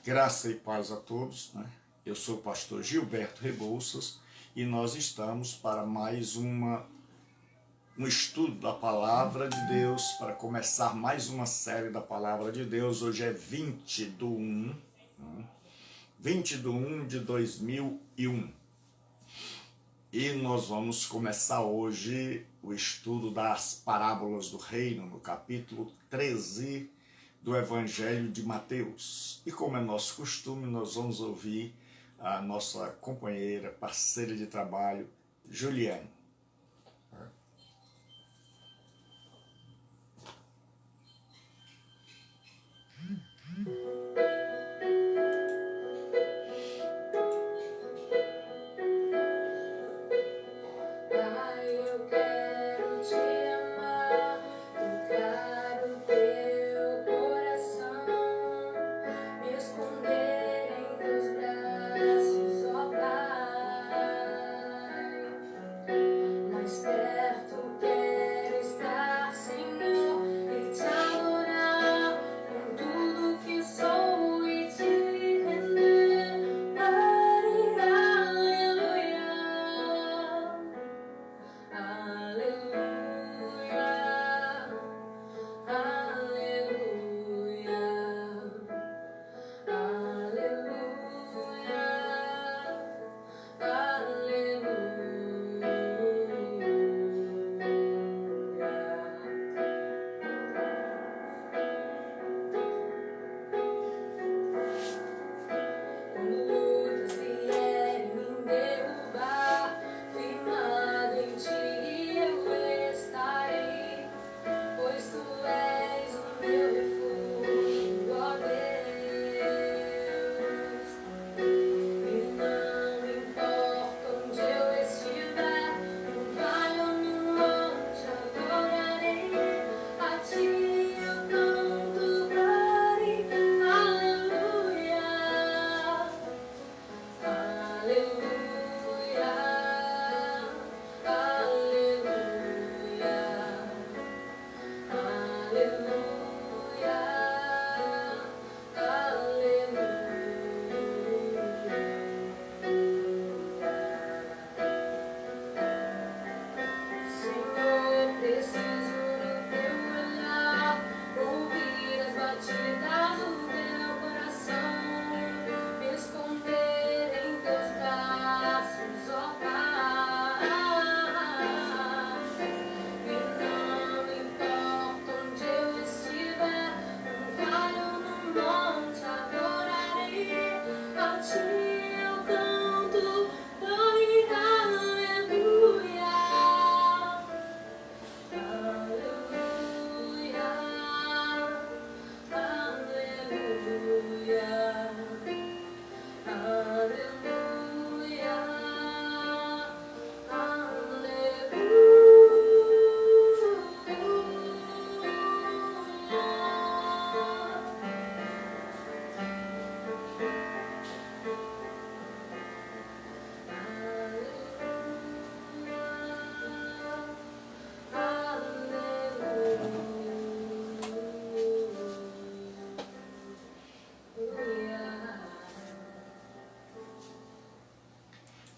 Graça e paz a todos, né? Eu sou o pastor Gilberto Rebouças e nós estamos para mais um estudo da Palavra de Deus, para começar mais uma série da Palavra de Deus. Hoje é 20 de 2001. E nós vamos começar hoje o estudo das parábolas do reino, no capítulo 13 do Evangelho de Mateus. E como é nosso costume, nós vamos ouvir a nossa companheira, parceira de trabalho, Juliane.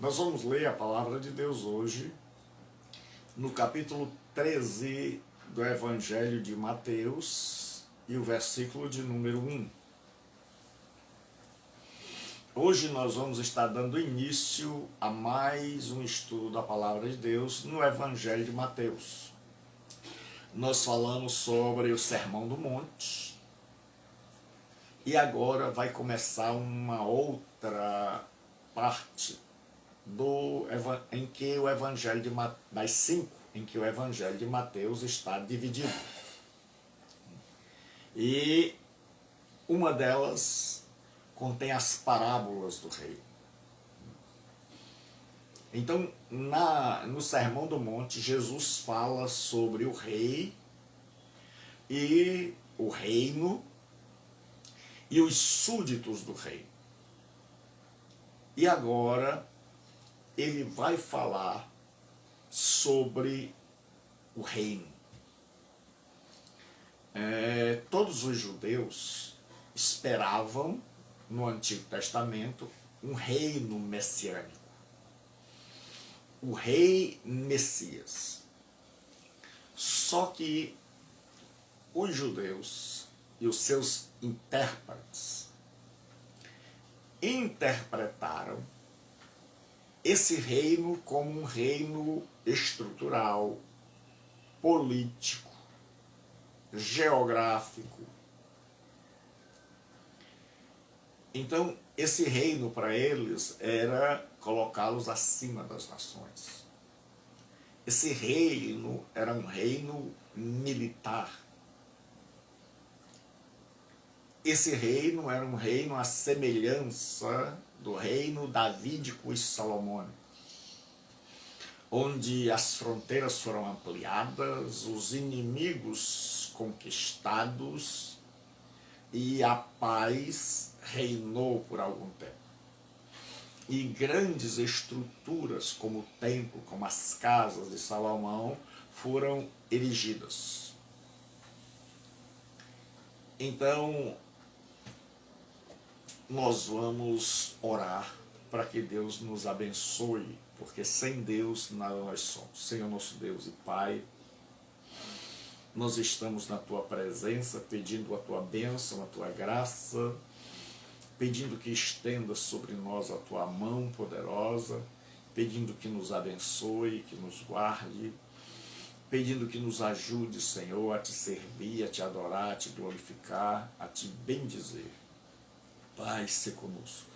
Nós vamos ler a palavra de Deus hoje no capítulo 13 do Evangelho de Mateus e o versículo de número 1. Hoje nós vamos estar dando início a mais um estudo da palavra de Deus no Evangelho de Mateus. Nós falamos sobre o Sermão do Monte e agora vai começar uma outra parte em que o Evangelho das 5, em que o Evangelho de Mateus está dividido. E uma delas contém as parábolas do rei. Então, no Sermão do Monte, Jesus fala sobre o rei e o reino e os súditos do rei. E agora ele vai falar sobre o reino. Todos os judeus esperavam no Antigo Testamento um reino messiânico. O rei Messias. Só que os judeus e os seus intérpretes interpretaram esse reino como um reino estrutural, político, geográfico. Então, esse reino para eles era colocá-los acima das nações. Esse reino era um reino militar. Esse reino era um reino à semelhança do reino davídico e salomônico, onde as fronteiras foram ampliadas, os inimigos conquistados e a paz reinou por algum tempo. E grandes estruturas como o templo, como as casas de Salomão, foram erigidas. Então, nós vamos orar para que Deus nos abençoe, porque sem Deus nada nós somos. Senhor nosso Deus e Pai, nós estamos na Tua presença, pedindo a Tua bênção, a Tua graça, pedindo que estenda sobre nós a Tua mão poderosa, pedindo que nos abençoe, que nos guarde, pedindo que nos ajude, Senhor, a Te servir, a Te adorar, a Te glorificar, a Te bendizer. Pai, se conosco.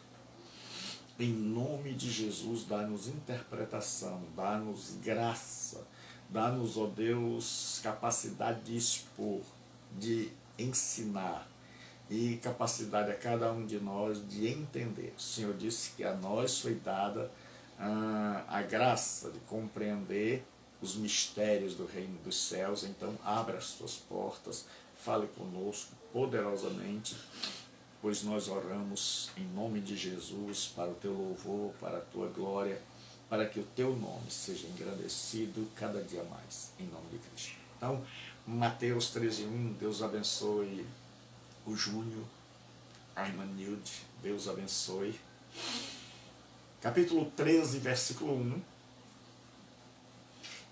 Em nome de Jesus, dá-nos interpretação, dá-nos graça, dá-nos, ó Deus, capacidade de expor, de ensinar, e capacidade a cada um de nós de entender. O Senhor disse que a nós foi dada a graça de compreender os mistérios do reino dos céus. Então abra as tuas portas, fale conosco poderosamente, pois nós oramos em nome de Jesus, para o teu louvor, para a tua glória, para que o teu nome seja engrandecido cada dia mais, em nome de Cristo. Então, Mateus 13:1, Deus abençoe o Júnior, a irmã Nilde, Deus abençoe. Capítulo 13, versículo 1.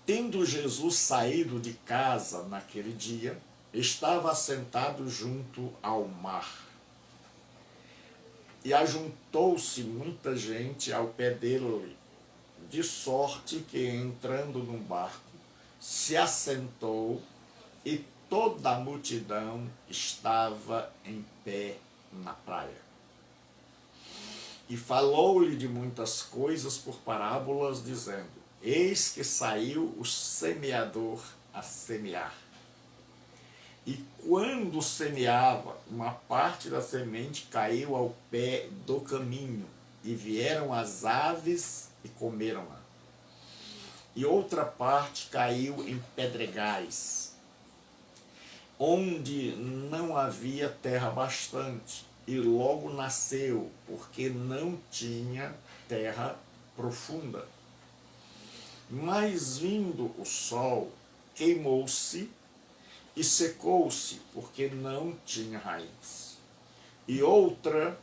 Tendo Jesus saído de casa naquele dia, estava assentado junto ao mar. E ajuntou-se muita gente ao pé dele, de sorte que, entrando num barco, se assentou, e toda a multidão estava em pé na praia. E falou-lhe de muitas coisas por parábolas, dizendo: Eis que saiu o semeador a semear. E quando semeava, uma parte da semente caiu ao pé do caminho, e vieram as aves e comeram-a. E outra parte caiu em pedregais, onde não havia terra bastante, e logo nasceu, porque não tinha terra profunda. Mas vindo o sol, queimou-se e secou-se, porque não tinha raiz. E outra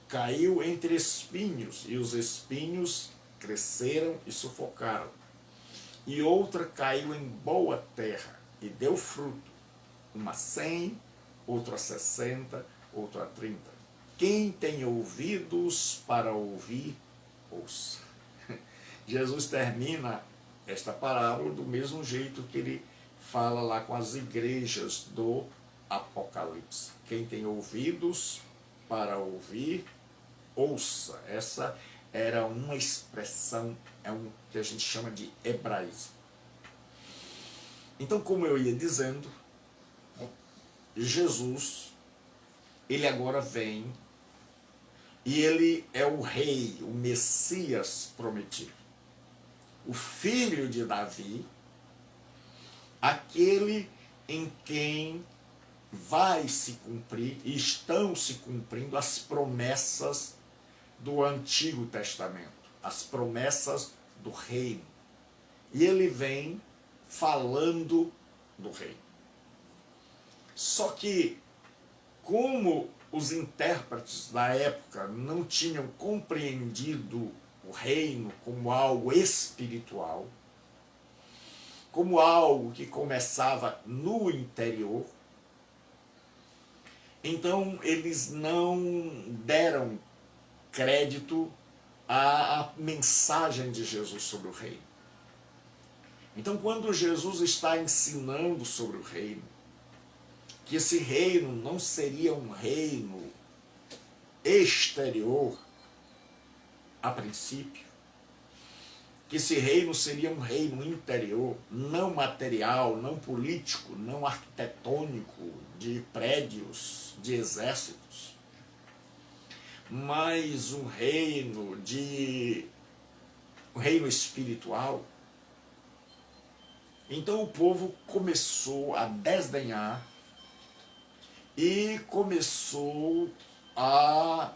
caiu entre espinhos, e os espinhos cresceram e sufocaram. E outra caiu em boa terra, e deu fruto, uma a 100, outra a 60, outra a 30. Quem tem ouvidos para ouvir, ouça. Jesus termina esta parábola do mesmo jeito que ele fala lá com as igrejas do Apocalipse. Quem tem ouvidos para ouvir, ouça. Essa era uma expressão, que a gente chama de hebraísmo. Então, como eu ia dizendo, Jesus, ele agora vem, e ele é o rei, o Messias prometido, o filho de Davi, aquele em quem vai se cumprir e estão se cumprindo as promessas do Antigo Testamento, as promessas do reino. E ele vem falando do reino. Só que, como os intérpretes da época não tinham compreendido o reino como algo espiritual, como algo que começava no interior, então eles não deram crédito à mensagem de Jesus sobre o reino. Então, quando Jesus está ensinando sobre o reino, que esse reino não seria um reino exterior a princípio, que esse reino seria um reino interior, não material, não político, não arquitetônico, de prédios, de exércitos, mas um reino espiritual. Então o povo começou a desdenhar e começou a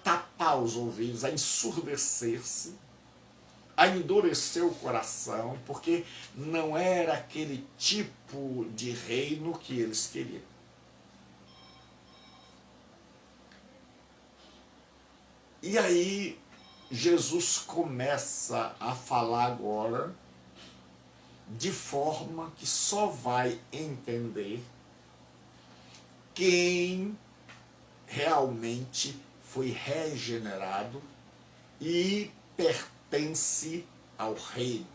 tapar os ouvidos, a ensurdecer-se, a endurecer o coração, porque não era aquele tipo de reino que eles queriam. E aí Jesus começa a falar agora de forma que só vai entender quem realmente foi regenerado e pertence ao reino.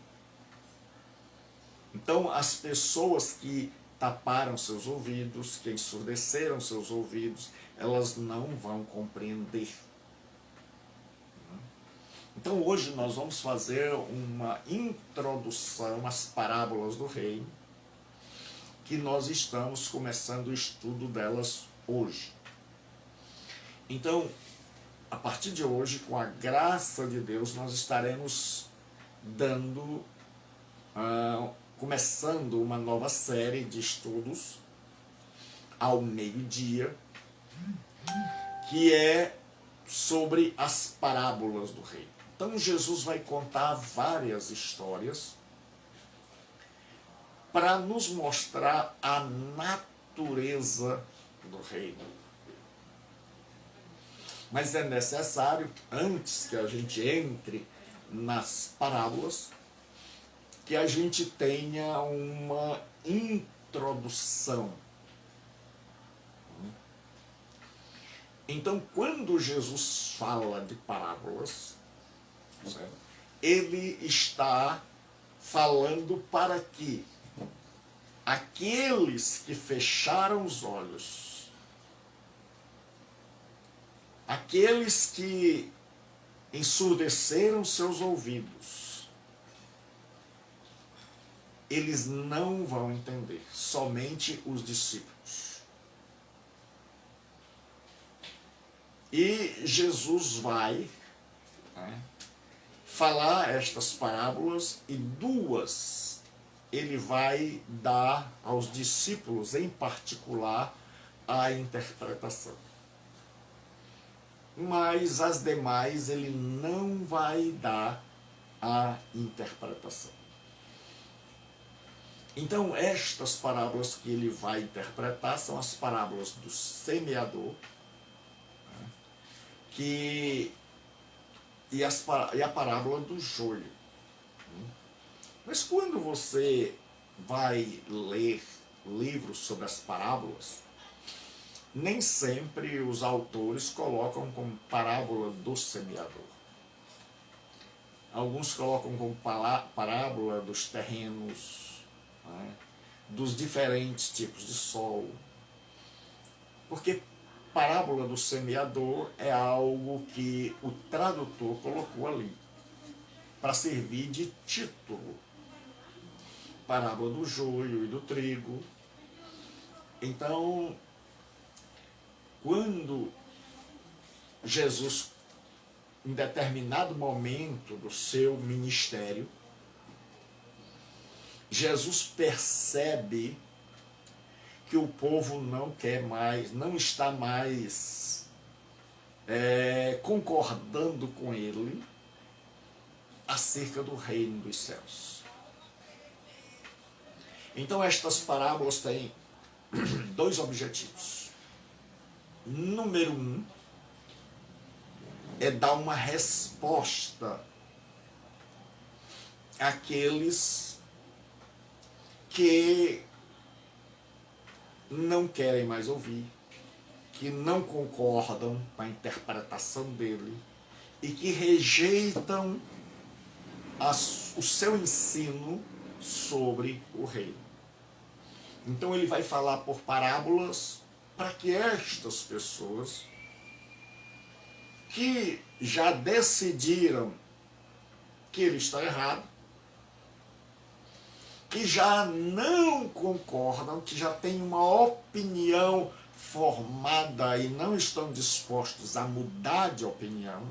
Então, as pessoas que taparam seus ouvidos, que ensurdeceram seus ouvidos, elas não vão compreender. Então, hoje nós vamos fazer uma introdução às parábolas do reino, que nós estamos começando o estudo delas hoje. Então, a partir de hoje, com a graça de Deus, nós estaremos começando uma nova série de estudos ao meio-dia, que é sobre as parábolas do reino. Então Jesus vai contar várias histórias para nos mostrar a natureza do reino. Mas é necessário, antes que a gente entre nas parábolas, que a gente tenha uma introdução. Então, quando Jesus fala de parábolas, certo? Ele está falando para que aqueles que fecharam os olhos, aqueles que ensurdeceram seus ouvidos, eles não vão entender, somente os discípulos. E Jesus vai falar estas parábolas, e duas ele vai dar aos discípulos em particular a interpretação. Mas as demais ele não vai dar a interpretação. Então, estas parábolas que ele vai interpretar são as parábolas do semeador, e a parábola do joio. Mas quando você vai ler livros sobre as parábolas, nem sempre os autores colocam como parábola do semeador. Alguns colocam como parábola dos terrenos, dos diferentes tipos de solo. Porque parábola do semeador é algo que o tradutor colocou ali para servir de título. Parábola do joio e do trigo. Então, quando Jesus, em determinado momento do seu ministério, Jesus percebe que o povo não quer mais, não está mais concordando com ele acerca do reino dos céus. Então estas parábolas têm dois objetivos. Número um é dar uma resposta àqueles que não querem mais ouvir, que não concordam com a interpretação dele e que rejeitam o seu ensino sobre o reino. Então ele vai falar por parábolas para que estas pessoas que já decidiram que ele está errado, que já não concordam, que já têm uma opinião formada e não estão dispostos a mudar de opinião.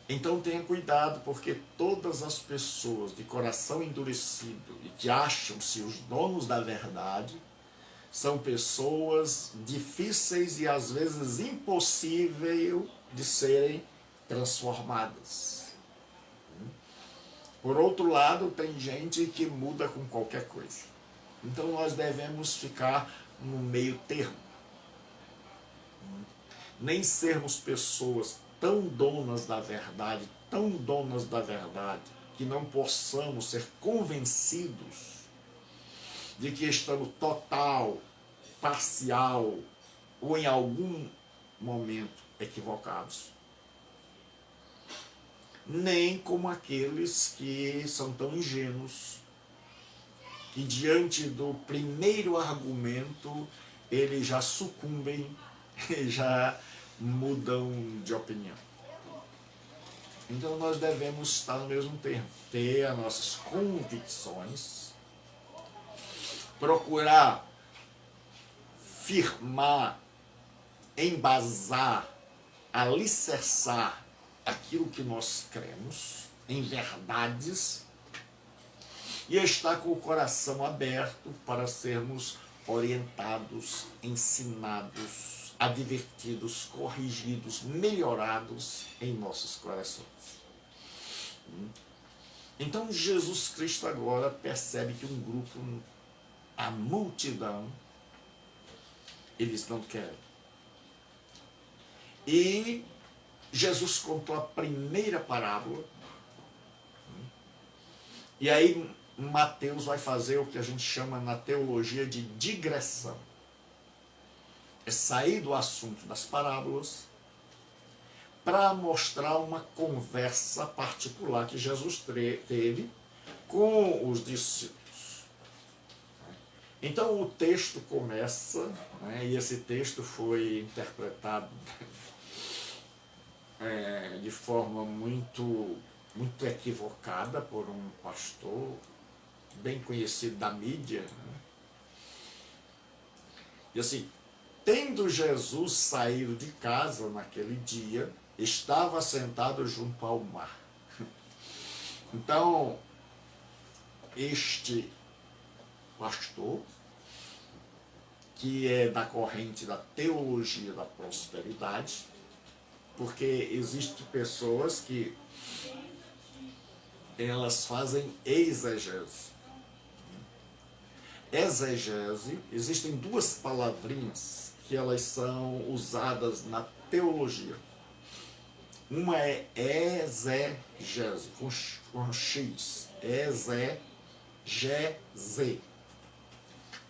Então tenha cuidado, porque todas as pessoas de coração endurecido e que acham-se os donos da verdade são pessoas difíceis e às vezes impossíveis de serem transformadas. Por outro lado, tem gente que muda com qualquer coisa. Então nós devemos ficar no meio termo. Nem sermos pessoas tão donas da verdade, que não possamos ser convencidos de que estamos total, parcial ou em algum momento equivocados. Nem como aqueles que são tão ingênuos, que diante do primeiro argumento eles já sucumbem e já mudam de opinião. Então nós devemos estar no mesmo termo, ter as nossas convicções, procurar firmar, embasar, alicerçar aquilo que nós cremos em verdades e estar com o coração aberto para sermos orientados, ensinados, advertidos, corrigidos, melhorados em nossos corações. Então Jesus Cristo agora percebe que um grupo, a multidão, eles não querem. E Jesus contou a primeira parábola. E aí Mateus vai fazer o que a gente chama na teologia de digressão. É sair do assunto das parábolas para mostrar uma conversa particular que Jesus teve com os discípulos. Então o texto começa, né, e esse texto foi interpretado de forma muito equivocada por um pastor bem conhecido da mídia. Né? E assim, tendo Jesus saído de casa naquele dia, estava sentado junto ao mar. Então, este pastor, que é da corrente da teologia da prosperidade, porque existem pessoas que elas fazem exegese. Exegese, existem duas palavrinhas que elas são usadas na teologia. Uma é exegese, com X, exegese.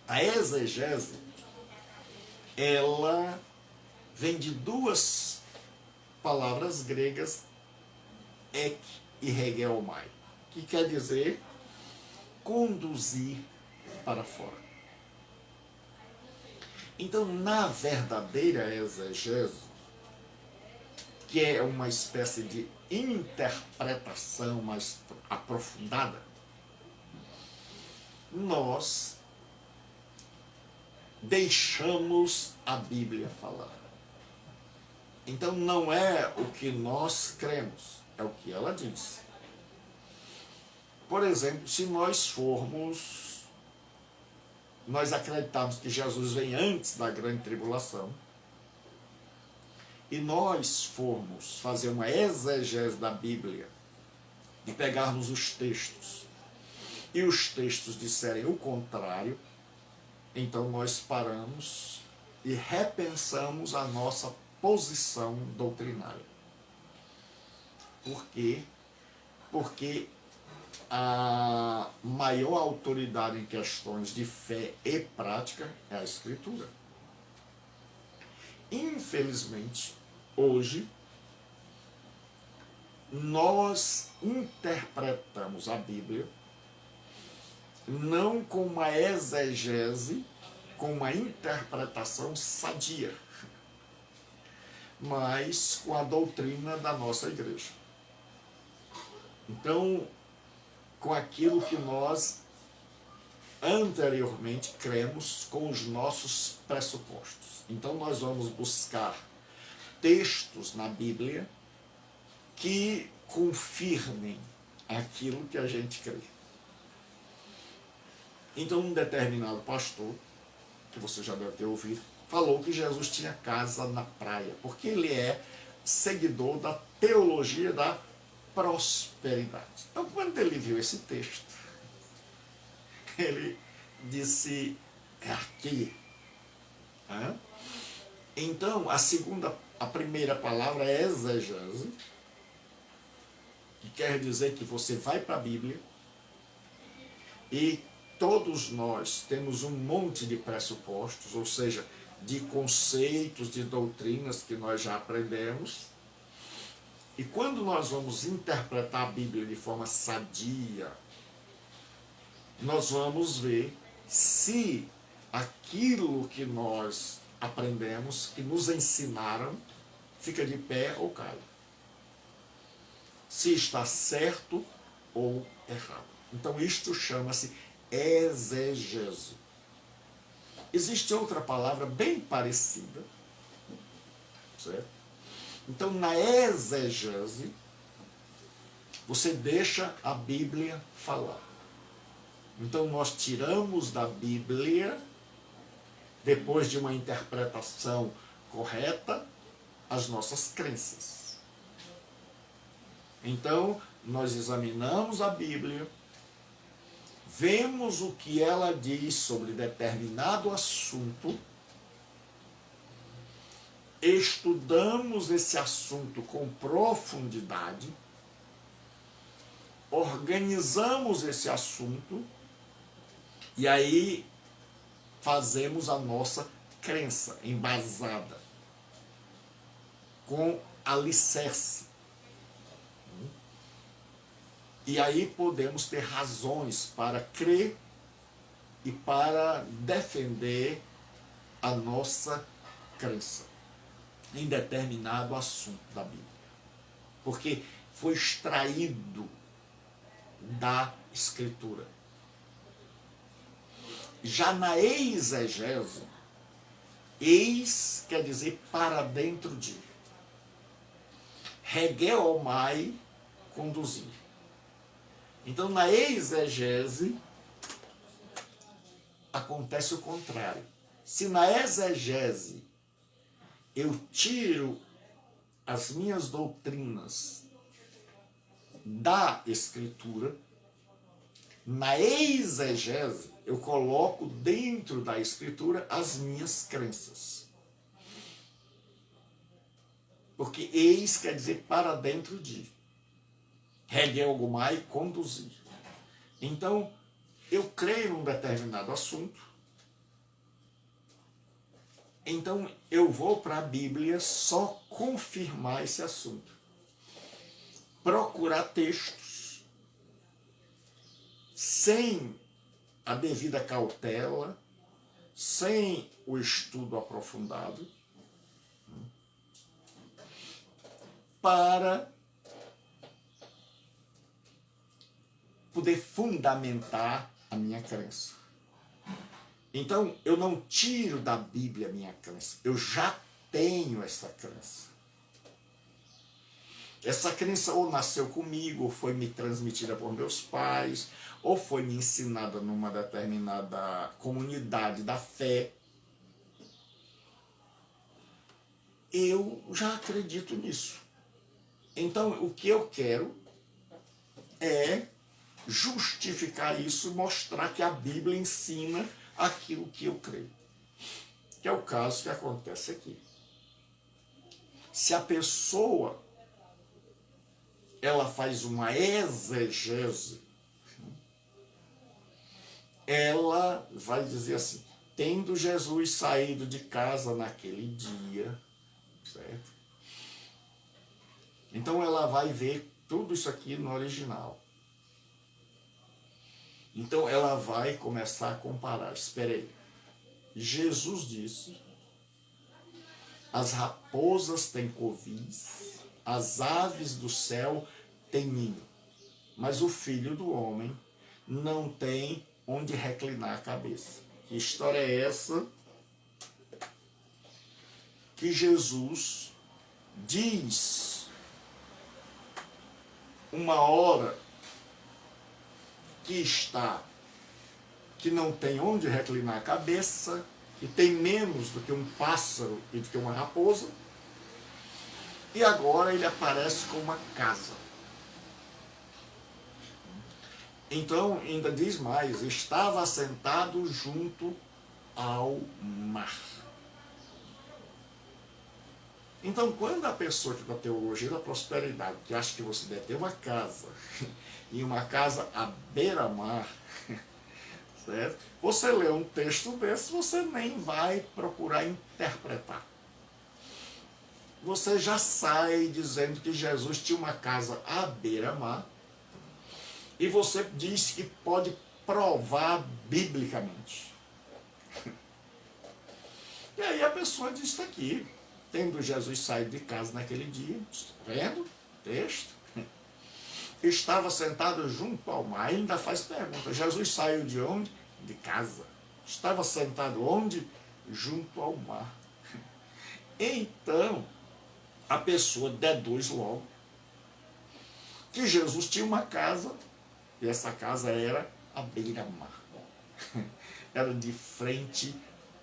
A exegese, ela vem de duas palavras gregas, ek e hegelmai, que quer dizer conduzir para fora. Então, na verdadeira exegese, que é uma espécie de interpretação mais aprofundada, nós deixamos a Bíblia falar. Então não é o que nós cremos, é o que ela diz. Por exemplo, se nós acreditarmos que Jesus vem antes da grande tribulação, e nós formos fazer uma exegese da Bíblia, e pegarmos os textos e os textos disserem o contrário, então nós paramos e repensamos a nossa posição doutrinária. Por quê? Porque a maior autoridade em questões de fé e prática é a Escritura. Infelizmente, hoje, nós interpretamos a Bíblia não com uma exegese, com uma interpretação sadia, mas com a doutrina da nossa igreja. Então, com aquilo que nós anteriormente cremos, com os nossos pressupostos. Então, nós vamos buscar textos na Bíblia que confirmem aquilo que a gente crê. Então, um determinado pastor, que você já deve ter ouvido, falou que Jesus tinha casa na praia, porque ele é seguidor da teologia da prosperidade. Então, quando ele viu esse texto, ele disse, é aqui. Então, a primeira palavra é exegese, que quer dizer que você vai para a Bíblia e todos nós temos um monte de pressupostos, ou seja, de conceitos, de doutrinas que nós já aprendemos. E quando nós vamos interpretar a Bíblia de forma sadia, nós vamos ver se aquilo que nós aprendemos, que nos ensinaram, fica de pé ou cai. Se está certo ou errado. Então isto chama-se exegese. Existe outra palavra bem parecida, certo? Então, na exegese, você deixa a Bíblia falar. Então, nós tiramos da Bíblia, depois de uma interpretação correta, as nossas crenças. Então, nós examinamos a Bíblia, vemos o que ela diz sobre determinado assunto, estudamos esse assunto com profundidade, organizamos esse assunto e aí fazemos a nossa crença embasada, com alicerce. E aí podemos ter razões para crer e para defender a nossa crença em determinado assunto da Bíblia. Porque foi extraído da Escritura. Já na exegese, eis quer dizer para dentro de. Hegeomai, conduzir. Então, na exegese, acontece o contrário. Se na exegese eu tiro as minhas doutrinas da Escritura, na exegese eu coloco dentro da Escritura as minhas crenças. Porque eis quer dizer para dentro de. Hegeomai, conduzir. Então, eu creio num determinado assunto, então eu vou para a Bíblia só confirmar esse assunto. Procurar textos sem a devida cautela, sem o estudo aprofundado, para poder fundamentar a minha crença. Então, eu não tiro da Bíblia a minha crença. Eu já tenho essa crença. Essa crença ou nasceu comigo, ou foi me transmitida por meus pais, ou foi me ensinada numa determinada comunidade da fé. Eu já acredito nisso. Então, o que eu quero é justificar isso e mostrar que a Bíblia ensina aquilo que eu creio. Que é o caso que acontece aqui. Se a pessoa ela faz uma exegese, ela vai dizer assim: tendo Jesus saído de casa naquele dia, certo? Então ela vai ver tudo isso aqui no original. Então ela vai começar a comparar. Espera aí. Jesus disse: as raposas têm covis, as aves do céu têm ninho, mas o Filho do Homem não tem onde reclinar a cabeça. Que história é essa que Jesus diz uma hora que não tem onde reclinar a cabeça, que tem menos do que um pássaro e do que uma raposa, e agora ele aparece com uma casa. Então, ainda diz mais: estava assentado junto ao mar. Então, quando a pessoa que da teologia da prosperidade, que acha que você deve ter uma casa, e uma casa à beira-mar, certo? Você lê um texto desse, você nem vai procurar interpretar. Você já sai dizendo que Jesus tinha uma casa à beira-mar, e você diz que pode provar biblicamente. E aí a pessoa diz: está aqui, tendo Jesus saído de casa naquele dia, vendo? Texto. Estava sentado junto ao mar. Ainda faz pergunta: Jesus saiu de onde? De casa. Estava sentado onde? Junto ao mar. Então, a pessoa deduz logo que Jesus tinha uma casa, e essa casa era à beira-mar. Era de frente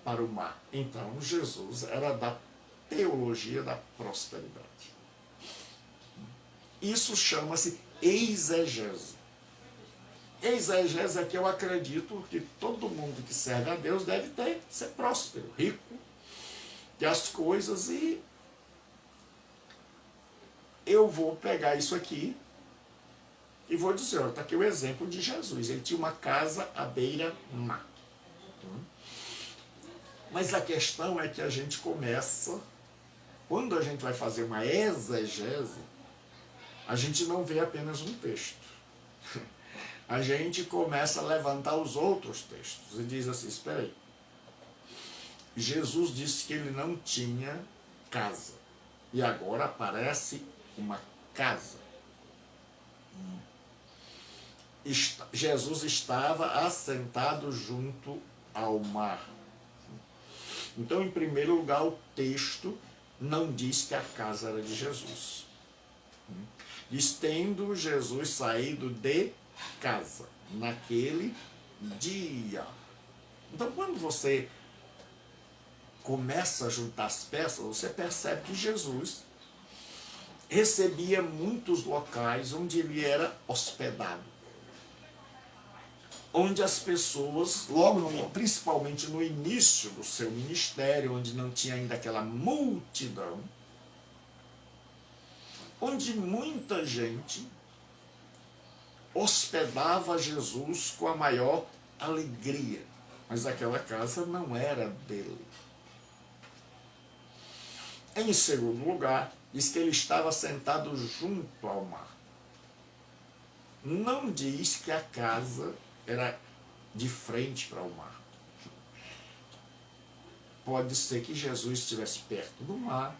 para o mar. Então, Jesus era da teologia da prosperidade. Isso chama-se exegese. Exegese é que eu acredito que todo mundo que serve a Deus deve ser próspero, rico, ter as coisas, e eu vou pegar isso aqui e vou dizer: olha, está aqui o exemplo de Jesus. Ele tinha uma casa à beira-mar. Mas a questão é que a gente começa, quando a gente vai fazer uma exegese, a gente não vê apenas um texto. A gente começa a levantar os outros textos e diz assim: espera aí, Jesus disse que ele não tinha casa, e agora aparece uma casa. Jesus estava assentado junto ao mar. Então, em primeiro lugar, o texto não diz que a casa era de Jesus. Diz: tendo Jesus saído de casa naquele dia. Então, quando você começa a juntar as peças, você percebe que Jesus recebia muitos locais onde ele era hospedado, onde as pessoas, principalmente no início do seu ministério, onde não tinha ainda aquela multidão, onde muita gente hospedava Jesus com a maior alegria, mas aquela casa não era dele. Em segundo lugar, diz que ele estava sentado junto ao mar. Não diz que a casa era de frente para o mar. Pode ser que Jesus estivesse perto do mar,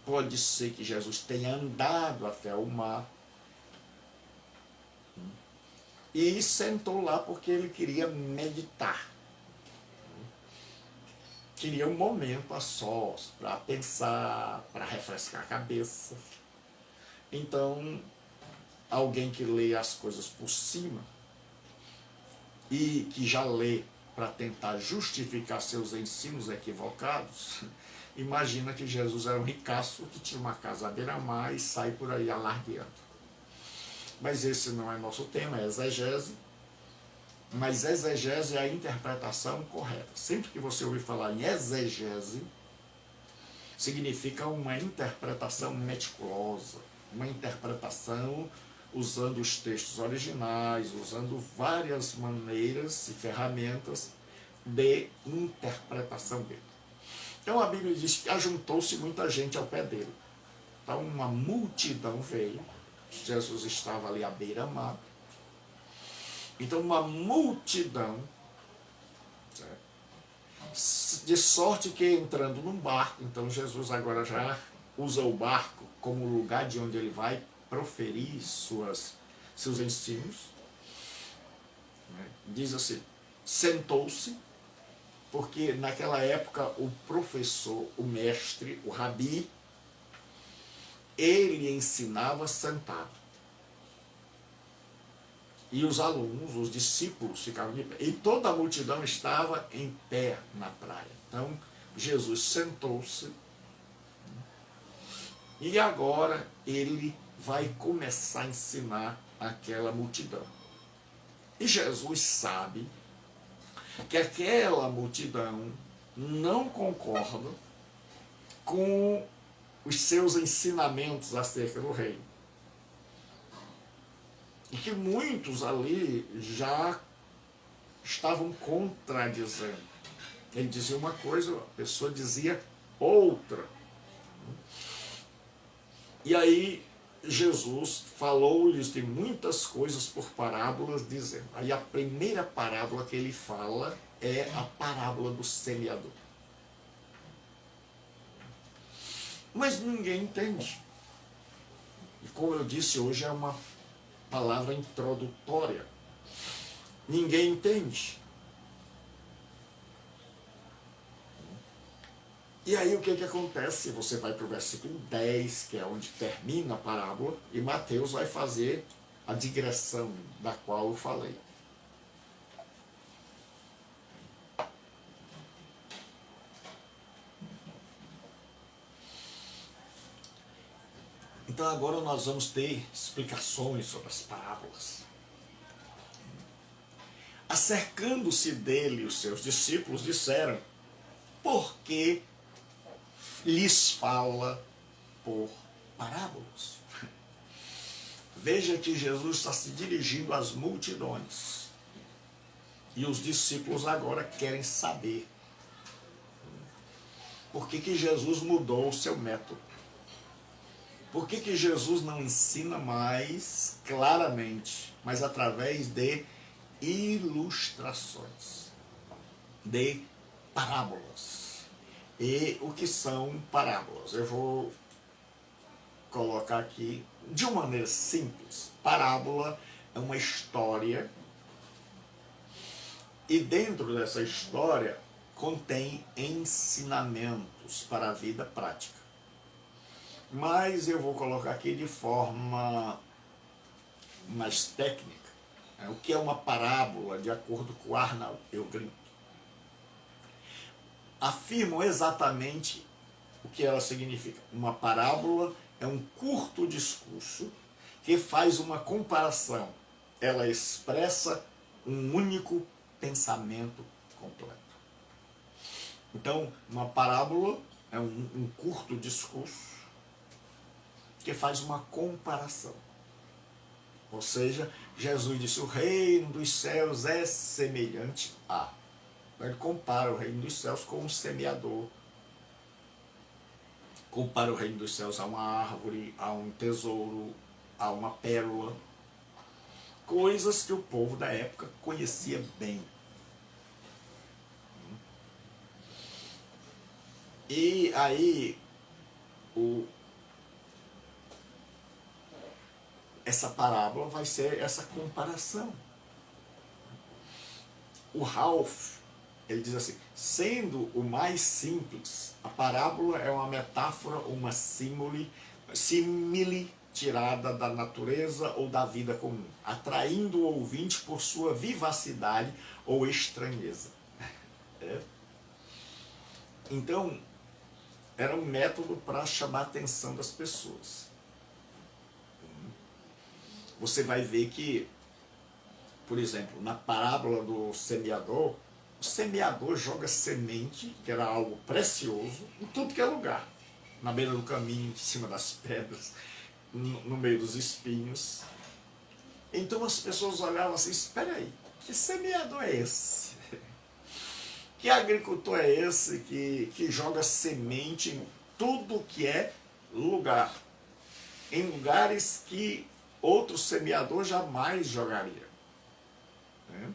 pode ser que Jesus tenha andado até o mar e sentou lá porque ele queria meditar. Queria um momento a sós para pensar, para refrescar a cabeça. Então, alguém que lê as coisas por cima e que já lê para tentar justificar seus ensinos equivocados, imagina que Jesus era um ricaço que tinha uma casa à beira-mar e sai por aí alardeando. mas esse não é nosso tema, é exegese. Mas exegese é a interpretação correta. Sempre que você ouvir falar em exegese, significa uma interpretação meticulosa, uma interpretação usando os textos originais, usando várias maneiras e ferramentas de interpretação dele. Então a Bíblia diz que ajuntou-se muita gente ao pé dele. Então uma multidão veio, Jesus estava ali à beira-mar. Então uma multidão, certo? De sorte que entrando num barco, então Jesus agora já usa o barco como lugar de onde ele vai proferir seus ensinos. Diz assim, sentou-se, porque naquela época o professor, o mestre, o rabi, ele ensinava sentado. E os alunos, os discípulos ficavam de pé. E toda a multidão estava em pé na praia. Então, Jesus sentou-se. E agora ele vai começar a ensinar aquela multidão. E Jesus sabe que aquela multidão não concorda com os seus ensinamentos acerca do reino. E que muitos ali já estavam contradizendo. Ele dizia uma coisa, a pessoa dizia outra. E aí Jesus falou-lhes de muitas coisas por parábolas, dizendo. Aí a primeira parábola que ele fala é a parábola do semeador. Mas ninguém entende. E como eu disse, hoje é uma palavra introdutória. Ninguém entende. E aí o que acontece? Você vai para o versículo 10, que é onde termina a parábola, e Mateus vai fazer a digressão da qual eu falei. Então agora nós vamos ter explicações sobre as parábolas. Acercando-se dele, os seus discípulos disseram, por que lhes fala por parábolas? Veja que Jesus está se dirigindo às multidões. E os discípulos agora querem saber por que Jesus mudou o seu método. Por que Jesus não ensina mais claramente, mas através de ilustrações, de parábolas? E o que são parábolas? Eu vou colocar aqui de uma maneira simples. Parábola é uma história e dentro dessa história contém ensinamentos para a vida prática. Mas eu vou colocar aqui de forma mais técnica. O que é uma parábola, de acordo com Arnold Pilgrim? Afirmam exatamente o que ela significa. Uma parábola é um curto discurso que faz uma comparação. Ela expressa um único pensamento completo. Então, uma parábola é um curto discurso que faz uma comparação. Ou seja, Jesus disse, o reino dos céus é semelhante a. Ele compara o reino dos céus com um semeador. Compara o reino dos céus a uma árvore, a um tesouro, a uma pérola. Coisas que o povo da época conhecia bem. E aí, essa parábola vai ser essa comparação. O Ralph, ele diz assim, sendo o mais simples, a parábola é uma metáfora, uma símile tirada da natureza ou da vida comum, atraindo o ouvinte por sua vivacidade ou estranheza. Então, era um método para chamar a atenção das pessoas. você vai ver que, por exemplo, na parábola do semeador, o semeador joga semente, que era algo precioso, em tudo que é lugar. Na beira do caminho, em cima das pedras, no meio dos espinhos. Então as pessoas olhavam assim, espera aí, que semeador é esse? Que agricultor é esse que joga semente em tudo que é lugar? Em lugares que outro semeador jamais jogaria. Né?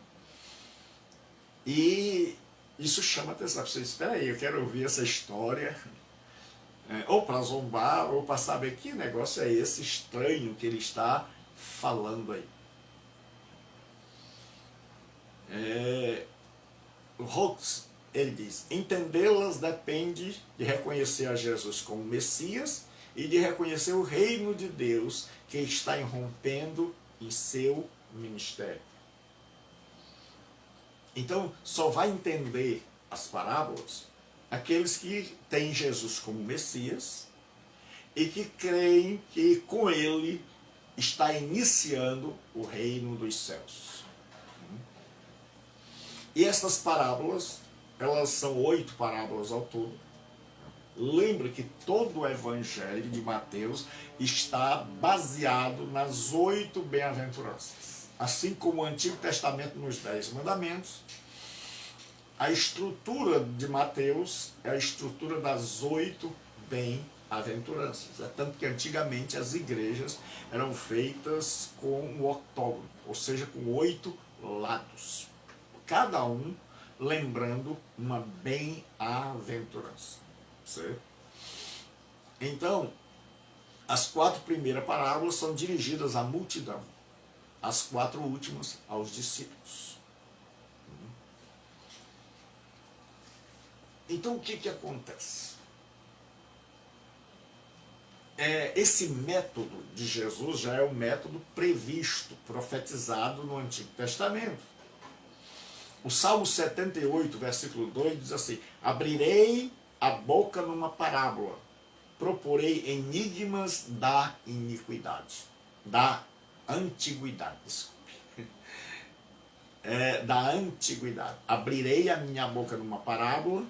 E isso chama atenção. Você espera aí, eu quero ouvir essa história. Ou para zombar, ou para saber que negócio é esse estranho que ele está falando aí. Holtz, ele diz, entendê-las depende de reconhecer a Jesus como Messias e de reconhecer o reino de Deus que está irrompendo em seu ministério. Então, só vai entender as parábolas aqueles que têm Jesus como Messias e que creem que com ele está iniciando o reino dos céus. E estas parábolas, elas são 8 parábolas ao todo. Lembre que todo o evangelho de Mateus está baseado nas 8 bem-aventuranças. Assim como o Antigo Testamento nos 10 mandamentos, a estrutura de Mateus é a estrutura das 8 bem-aventuranças. É tanto que antigamente as igrejas eram feitas com um octógono, ou seja, com 8 lados. Cada um lembrando uma bem-aventurança. Certo? Então, as 4 primeiras parábolas são dirigidas à multidão. As 4 últimas aos discípulos. Então, o que acontece? Esse método de Jesus já é o método previsto, profetizado no Antigo Testamento. O Salmo 78, versículo 2, diz assim, abrirei a boca numa parábola, proporei enigmas da iniquidade, da antiguidade, desculpe. Da antiguidade. Abrirei a minha boca numa parábola,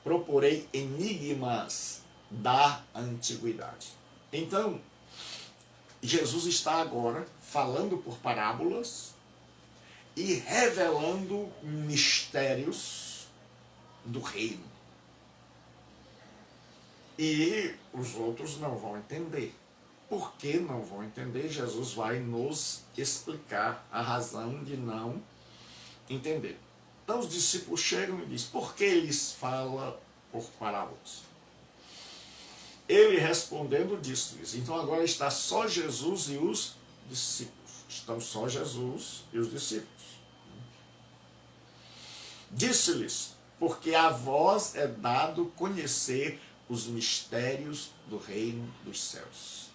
proporei enigmas da antiguidade. Então, Jesus está agora falando por parábolas e revelando mistérios do reino. E os outros não vão entender. Por que não vão entender? Jesus vai nos explicar a razão de não entender. Então os discípulos chegam e dizem, por que eles falam por parábolas? Ele respondendo disse-lhes, então agora está só Jesus e os discípulos. Estão só Jesus e os discípulos. Disse-lhes, porque a vós é dado conhecer os mistérios do reino dos céus.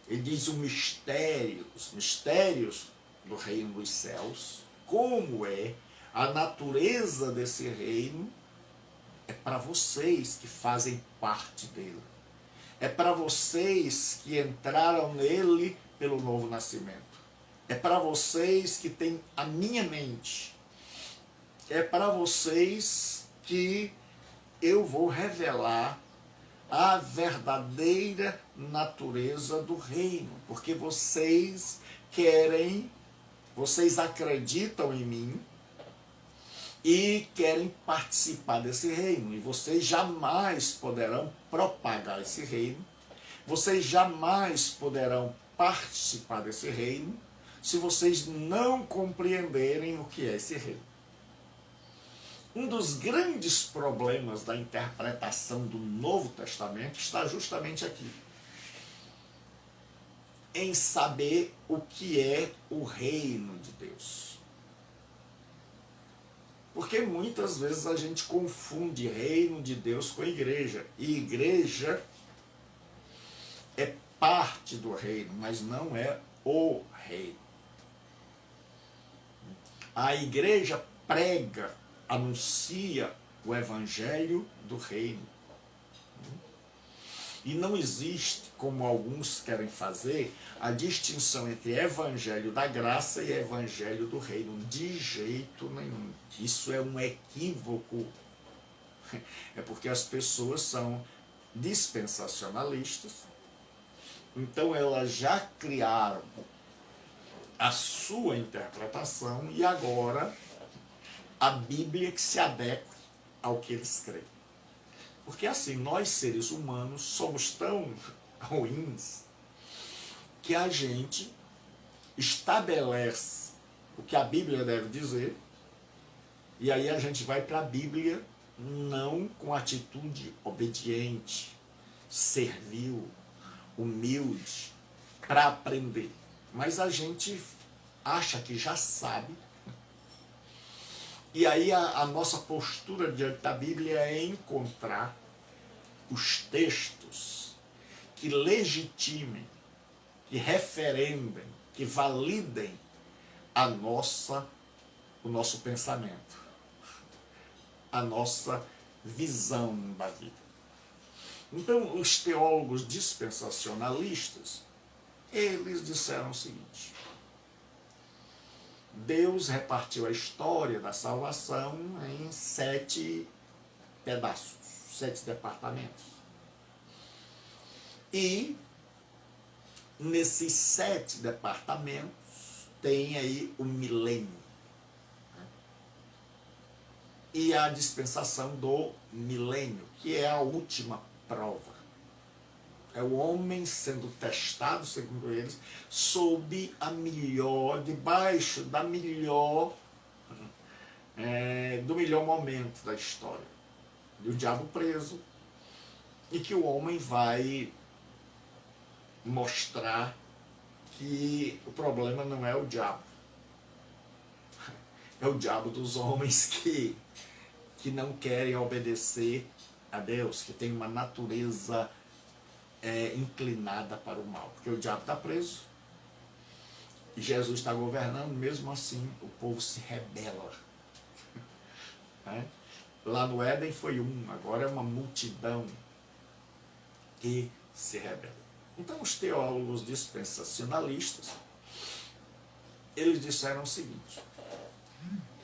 Ele diz os mistérios do reino dos céus, como é a natureza desse reino, é para vocês que fazem parte dele. É para vocês que entraram nele pelo novo nascimento. É para vocês que têm a minha mente. É para vocês que eu vou revelar a verdadeira natureza do reino. Porque vocês vocês acreditam em mim e querem participar desse reino. E vocês jamais poderão propagar esse reino. Vocês jamais poderão participar desse reino se vocês não compreenderem o que é esse reino. Um dos grandes problemas da interpretação do Novo Testamento está justamente aqui. Em saber o que é o reino de Deus. Porque muitas vezes a gente confunde reino de Deus com igreja. E igreja é parte do reino, mas não é o reino. A igreja prega, anuncia o evangelho do reino. E não existe, como alguns querem fazer, a distinção entre evangelho da graça e evangelho do reino. De jeito nenhum. Isso é um equívoco. É porque as pessoas são dispensacionalistas, então elas já criaram a sua interpretação e agora a Bíblia que se adequa ao que eles creem. Porque assim, nós seres humanos somos tão ruins que a gente estabelece o que a Bíblia deve dizer e aí a gente vai para a Bíblia não com atitude obediente, servil, humilde, para aprender. Mas a gente acha que já sabe. E aí a nossa postura diante da Bíblia é encontrar os textos que legitimem, que referendem, que validem o nosso pensamento, a nossa visão da vida. Então, os teólogos dispensacionalistas, eles disseram o seguinte: Deus repartiu a história da salvação em 7 pedaços, 7 departamentos. E nesses 7 departamentos tem aí o milênio. E a dispensação do milênio, que é a última prova. É o homem sendo testado, segundo eles, sob a melhor, debaixo da melhor, do melhor momento da história. E o diabo preso, e que o homem vai mostrar que o problema não é o diabo. É o diabo dos homens que não querem obedecer a Deus, que tem uma natureza inclinada para o mal. Porque o diabo está preso e Jesus está governando, mesmo assim o povo se rebela. Lá no Éden foi agora é uma multidão que se rebela. Então os teólogos dispensacionalistas, eles disseram o seguinte: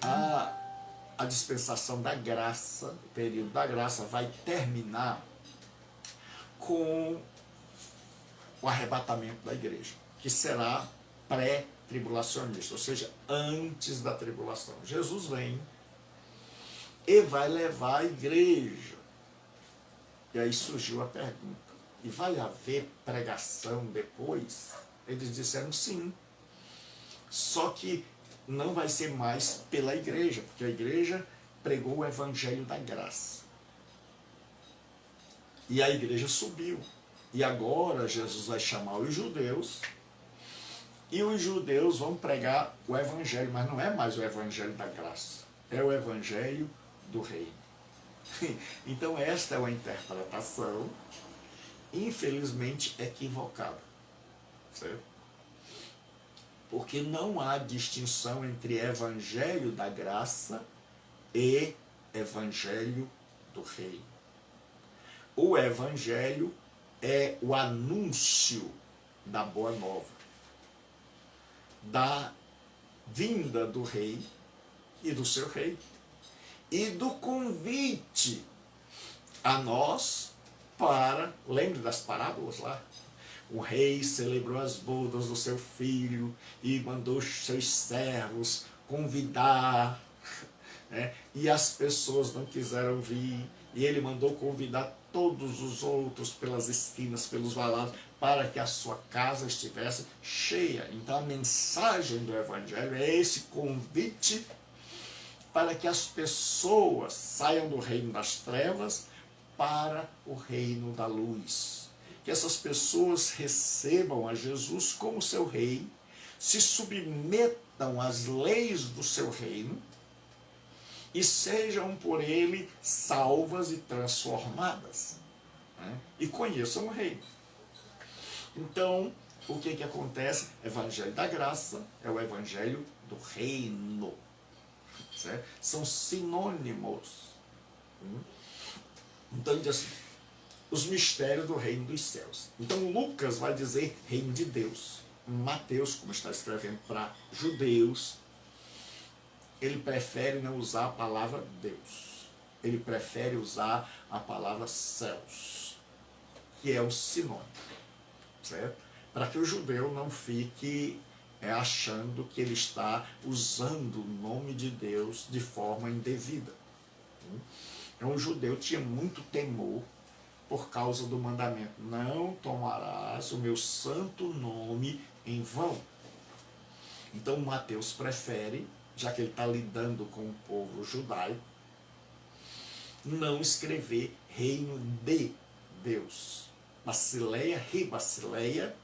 a dispensação da graça, o período da graça vai terminar com o arrebatamento da igreja, que será pré-tribulacionista, ou seja, antes da tribulação. Jesus vem e vai levar a igreja. E aí surgiu a pergunta: e vai haver pregação depois? Eles disseram sim. Só que não vai ser mais pela igreja, porque a igreja pregou o evangelho da graça. E a igreja subiu. E agora Jesus vai chamar os judeus, e os judeus vão pregar o evangelho, mas não é mais o evangelho da graça, é o evangelho do reino. Então esta é uma interpretação, infelizmente, equivocada. Certo? Porque não há distinção entre evangelho da graça e evangelho do reino. O evangelho é o anúncio da boa nova, da vinda do rei e do seu rei, e do convite a nós para, lembre das parábolas lá, o rei celebrou as bodas do seu filho e mandou seus servos convidar, e as pessoas não quiseram vir, e ele mandou convidar todos os outros pelas esquinas, pelos valados, para que a sua casa estivesse cheia. Então a mensagem do evangelho é esse convite para que as pessoas saiam do reino das trevas para o reino da luz. Que essas pessoas recebam a Jesus como seu rei, se submetam às leis do seu reino e sejam por ele salvas e transformadas, e conheçam o reino. Então, o que acontece? Evangelho da graça é o evangelho do reino. Certo? São sinônimos. Então, diz assim: os mistérios do reino dos céus. Então Lucas vai dizer reino de Deus. Mateus, como está escrevendo para judeus, ele prefere não usar a palavra Deus. Ele prefere usar a palavra céus, que é o sinônimo, certo? Para que o judeu não fique achando que ele está usando o nome de Deus de forma indevida. Então o judeu tinha muito temor por causa do mandamento: não tomarás o meu santo nome em vão. Então Mateus prefere, já que ele está lidando com o povo judaico, não escrever reino de Deus. Basileia, Basileia,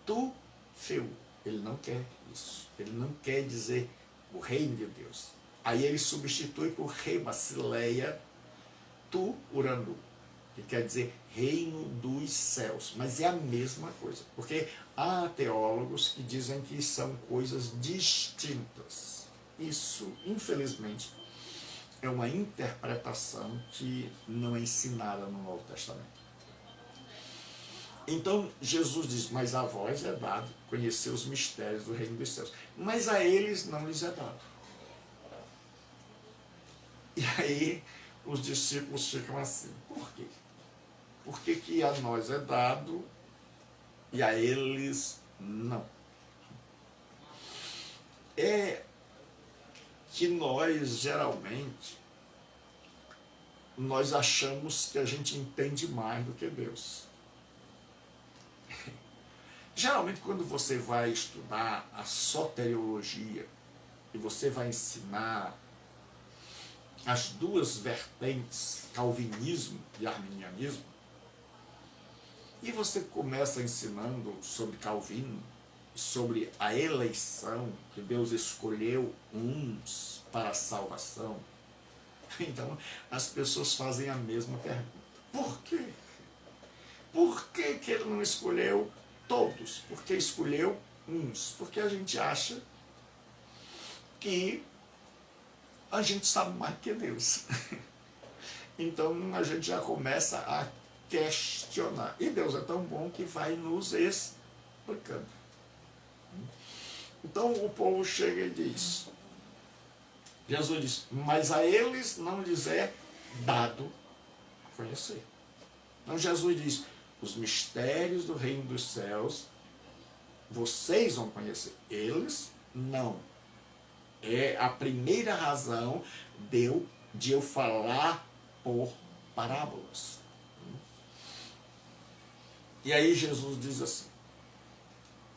tu feu. Ele não quer isso. Ele não quer dizer o reino de Deus. Aí ele substitui por Basileia, tu urandu, que quer dizer reino dos céus. Mas é a mesma coisa, porque há teólogos que dizem que são coisas distintas. Isso, infelizmente, é uma interpretação que não é ensinada no Novo Testamento. Então Jesus diz: mas a vós é dado conhecer os mistérios do reino dos céus, mas a eles não lhes é dado. E aí os discípulos ficam assim: por quê? Por que que a nós é dado e a eles não? É que nós, geralmente, nós achamos que a gente entende mais do que Deus. Geralmente, quando você vai estudar a soteriologia e você vai ensinar as duas vertentes, calvinismo e arminianismo, e você começa ensinando sobre Calvino, sobre a eleição, que Deus escolheu uns para a salvação, então as pessoas fazem a mesma pergunta: por quê? Por que que ele não escolheu todos? Porque escolheu uns? Porque a gente acha que a gente sabe mais que Deus. Então a gente já começa a questionar. E Deus é tão bom que vai nos explicando. Então o povo chega e diz, Jesus diz: mas a eles não lhes é dado conhecer. Então Jesus diz: os mistérios do reino dos céus vocês vão conhecer, eles não. É a primeira razão de eu falar por parábolas. E aí Jesus diz assim: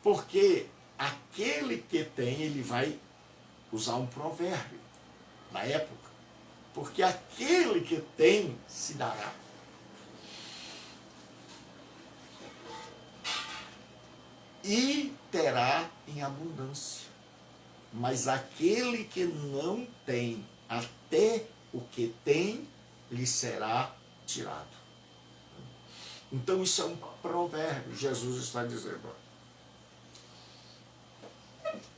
porque aquele que tem, ele vai usar um provérbio na época, porque aquele que tem se dará. E terá em abundância. Mas aquele que não tem, até o que tem, lhe será tirado. Então isso é um provérbio. Jesus está dizendo: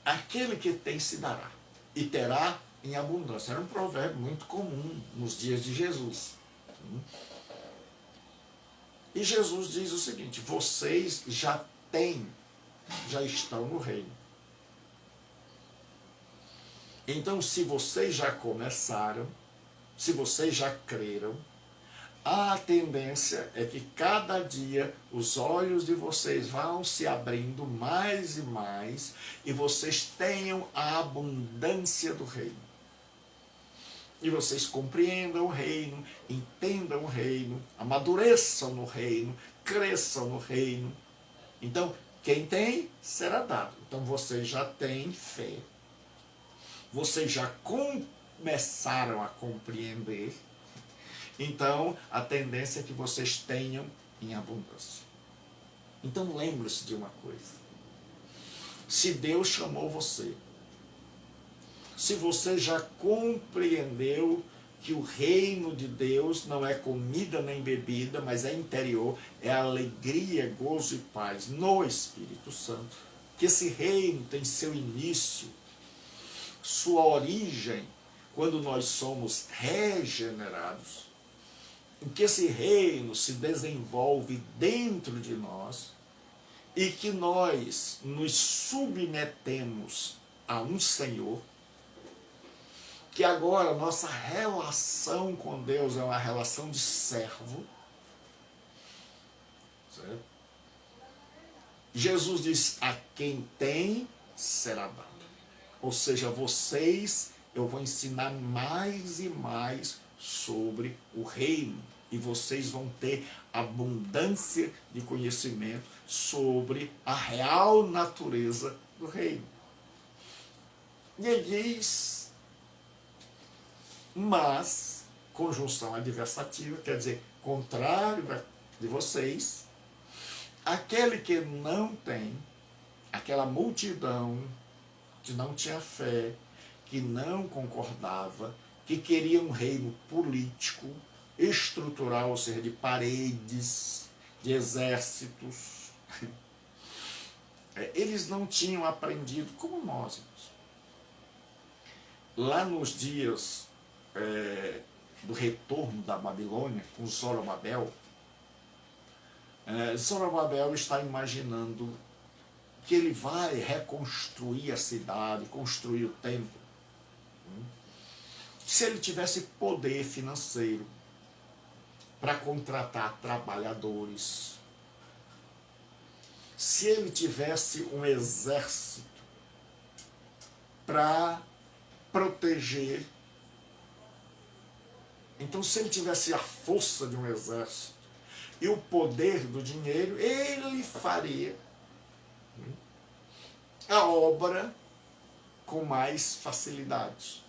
aquele que tem se dará e terá em abundância. Era um provérbio muito comum nos dias de Jesus. E Jesus diz o seguinte: vocês já têm, já estão no reino. Então, se vocês já começaram, se vocês já creram, a tendência é que cada dia os olhos de vocês vão se abrindo mais e mais e vocês tenham a abundância do reino. E vocês compreendam o reino, entendam o reino, amadureçam no reino, cresçam no reino. Então, quem tem, será dado. Então, vocês já têm fé. Vocês já começaram a compreender. Então, a tendência é que vocês tenham em abundância. Então, lembre-se de uma coisa. Se Deus chamou você, se você já compreendeu que o reino de Deus não é comida nem bebida, mas é interior, é alegria, gozo e paz no Espírito Santo, que esse reino tem seu início, sua origem, quando nós somos regenerados. em que esse reino se desenvolve dentro de nós e que nós nos submetemos a um Senhor, que agora nossa relação com Deus é uma relação de servo, certo? Jesus diz, a quem tem, será dado. Ou seja, vocês, eu vou ensinar mais e mais sobre o reino. E vocês vão ter abundância de conhecimento sobre a real natureza do reino. E ele diz, mas, conjunção adversativa, quer dizer, contrário de vocês, aquele que não tem, aquela multidão que não tinha fé, que não concordava, que queria um reino político, estrutural, ou seja, de paredes, de exércitos. Eles não tinham aprendido como nós. Lá nos dias do retorno da Babilônia, com Zorobabel, Zorobabel está imaginando que ele vai reconstruir a cidade, construir o templo. Se ele tivesse poder financeiro para contratar trabalhadores, se ele tivesse um exército para proteger, então se ele tivesse a força de um exército e o poder do dinheiro, ele faria a obra com mais facilidade.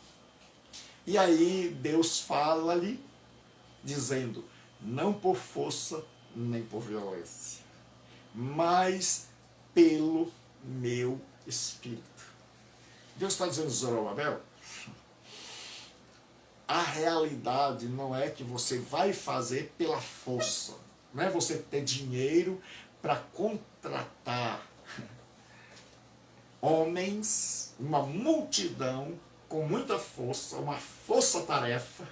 E aí Deus fala-lhe, dizendo, não por força nem por violência, mas pelo meu Espírito. Deus está dizendo, Zorobabel, a realidade não é que você vai fazer pela força, não é você ter dinheiro para contratar homens, uma multidão com muita força, uma força-tarefa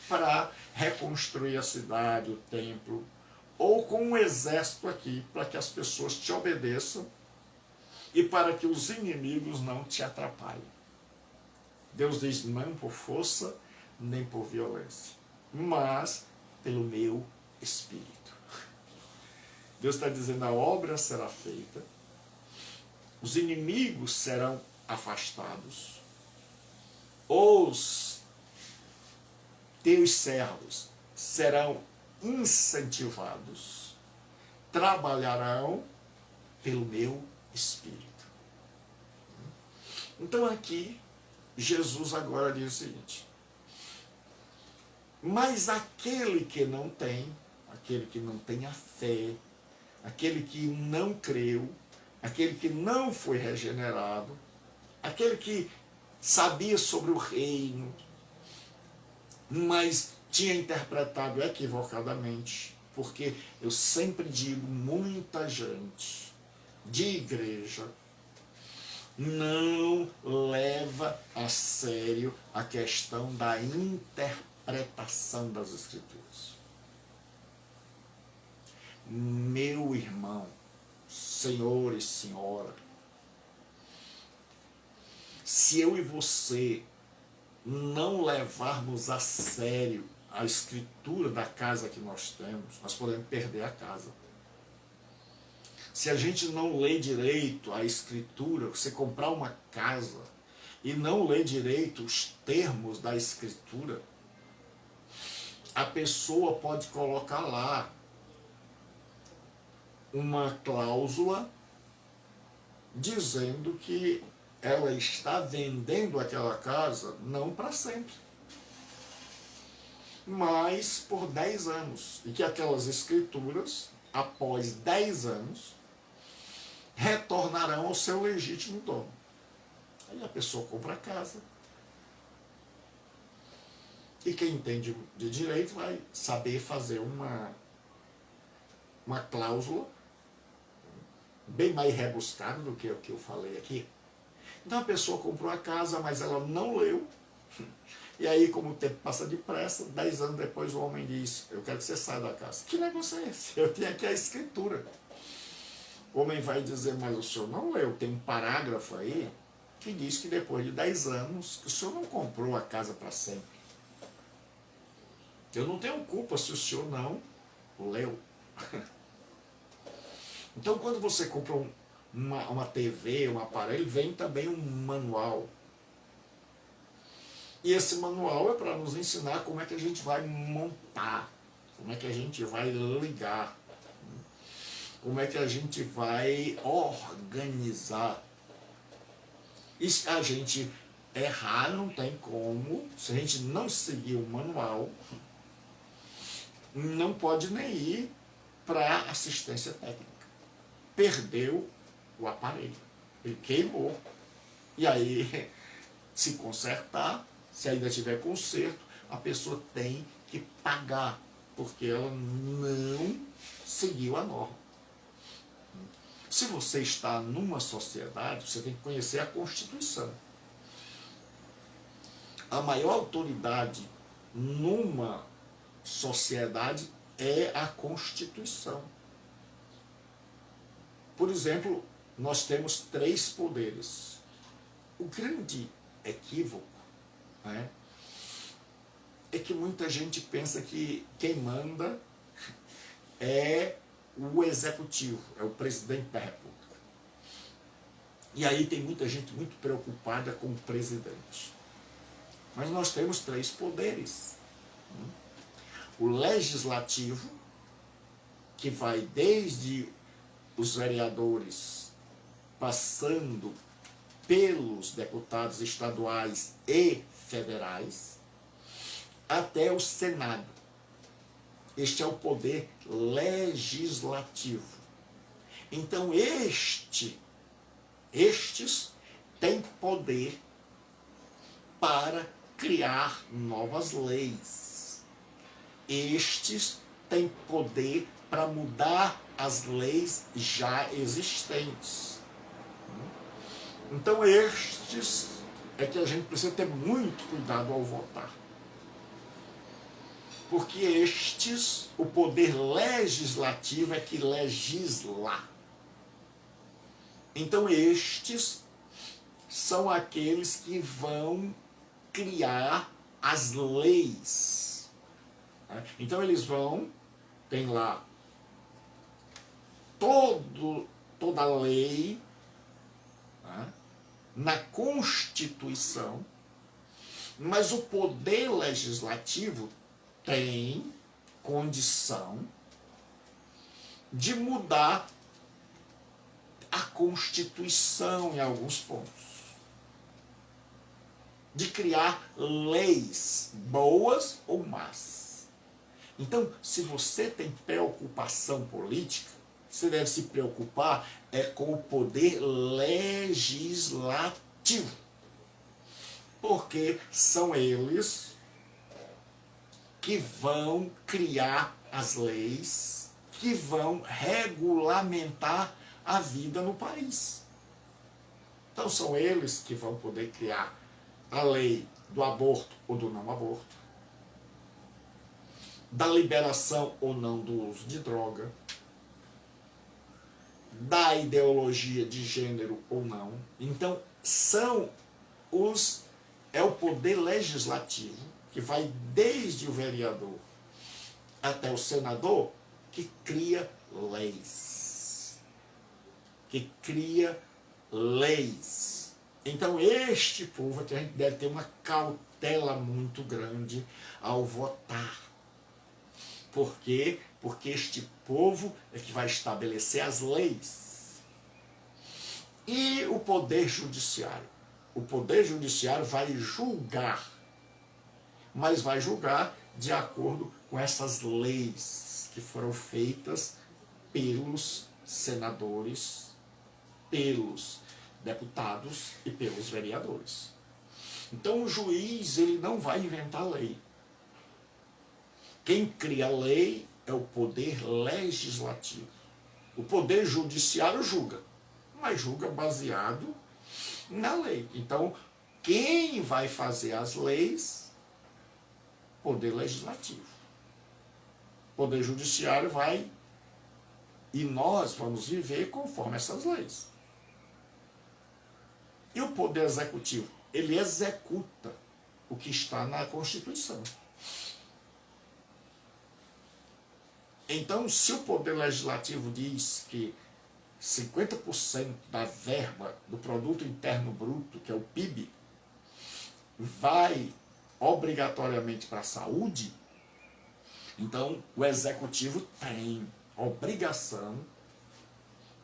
para reconstruir a cidade, o templo, ou com um exército aqui para que as pessoas te obedeçam e para que os inimigos não te atrapalhem. Deus diz, não por força nem por violência, mas pelo meu Espírito. Deus está dizendo, a obra será feita, os inimigos serão afastados, os teus servos serão incentivados, trabalharão pelo meu Espírito. Então aqui, Jesus agora diz o seguinte, mas aquele que não tem a fé, aquele que não creu, aquele que não foi regenerado, aquele que sabia sobre o reino, mas tinha interpretado equivocadamente, porque eu sempre digo, muita gente de igreja não leva a sério a questão da interpretação das Escrituras. Meu irmão, senhor e senhora, se eu e você não levarmos a sério a escritura da casa que nós temos, nós podemos perder a casa. Se a gente não lê direito a escritura, você comprar uma casa e não ler direito os termos da escritura, a pessoa pode colocar lá uma cláusula dizendo que ela está vendendo aquela casa não para sempre, mas por 10 anos. E que aquelas escrituras, após 10 anos, retornarão ao seu legítimo dono. Aí a pessoa compra a casa. E quem entende de direito vai saber fazer uma cláusula bem mais rebuscada do que o que eu falei aqui. Então a pessoa comprou a casa, mas ela não leu, E aí, como o tempo passa depressa, 10 anos depois o homem diz, eu quero que você saia da casa. Que negócio é esse? Eu tenho aqui a escritura. O homem vai dizer, mas o senhor não leu, tem um parágrafo aí que diz que depois de 10 anos, que o senhor não comprou a casa para sempre. Eu não tenho culpa se o senhor não leu. Então, quando você compra uma TV, um aparelho, vem também um manual. E esse manual é para nos ensinar como é que a gente vai montar, como é que a gente vai ligar, como é que a gente vai organizar. E se a gente errar, não tem como. Se a gente não seguir o manual, não pode nem ir para assistência técnica. Perdeu o aparelho, ele queimou. E aí, se consertar, se ainda tiver conserto, a pessoa tem que pagar, porque ela não seguiu a norma. Se você está numa sociedade, você tem que conhecer a Constituição. A maior autoridade numa sociedade é a Constituição. Por exemplo, nós temos 3 poderes. O grande equívoco, né, é que muita gente pensa que quem manda é o executivo, é o presidente da República. E aí tem muita gente muito preocupada com o presidente. Mas nós temos 3 poderes. O legislativo, que vai desde os vereadores, passando pelos deputados estaduais e federais, até o Senado. Este é o poder legislativo. Então estes têm poder para criar novas leis. Estes têm poder para mudar as leis já existentes. Então estes é que a gente precisa ter muito cuidado ao votar. Porque estes, o poder legislativo é que legisla. Então estes são aqueles que vão criar as leis. Então eles vão, tem lá toda a lei, né, na Constituição, mas o poder legislativo tem condição de mudar a Constituição em alguns pontos, de criar leis boas ou más. Então, se você tem preocupação política, você deve se preocupar com o poder legislativo, porque são eles que vão criar as leis, que vão regulamentar a vida no país. Então são eles que vão poder criar a lei do aborto ou do não aborto, da liberação ou não do uso de droga, da ideologia de gênero ou não. Então é o poder legislativo que vai desde o vereador até o senador, que cria leis. Que cria leis. Então este povo é que a gente deve ter uma cautela muito grande ao votar. Por quê? Porque este povo é que vai estabelecer as leis. E o poder judiciário? O poder judiciário vai julgar, mas vai julgar de acordo com essas leis que foram feitas pelos senadores, pelos deputados e pelos vereadores. Então o juiz, ele não vai inventar lei. Quem cria a lei é o poder legislativo. O poder judiciário julga, mas julga baseado na lei. Então, quem vai fazer as leis poder legislativo. O poder judiciário vai, e nós vamos viver conforme essas leis. E o poder executivo? Ele executa o que está na Constituição. Então, se o poder legislativo diz que 50% da verba do produto interno bruto, que é o PIB, vai obrigatoriamente para a saúde, então o executivo tem obrigação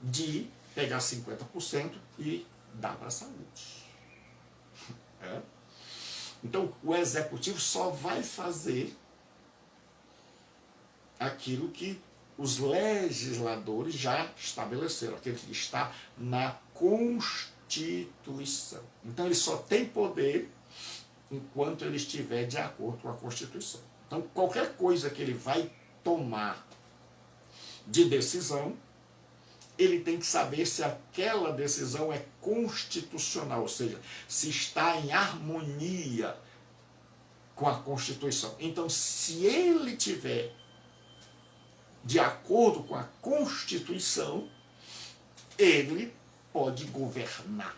de pegar 50% e dar para a saúde. Então o executivo só vai fazer aquilo que os legisladores já estabeleceram, aquilo que está na Constituição. Então ele só tem poder enquanto ele estiver de acordo com a Constituição. Então qualquer coisa que ele vai tomar de decisão, ele tem que saber se aquela decisão é constitucional, ou seja, se está em harmonia com a Constituição. Então, se ele tiver de acordo com a Constituição, ele pode governar.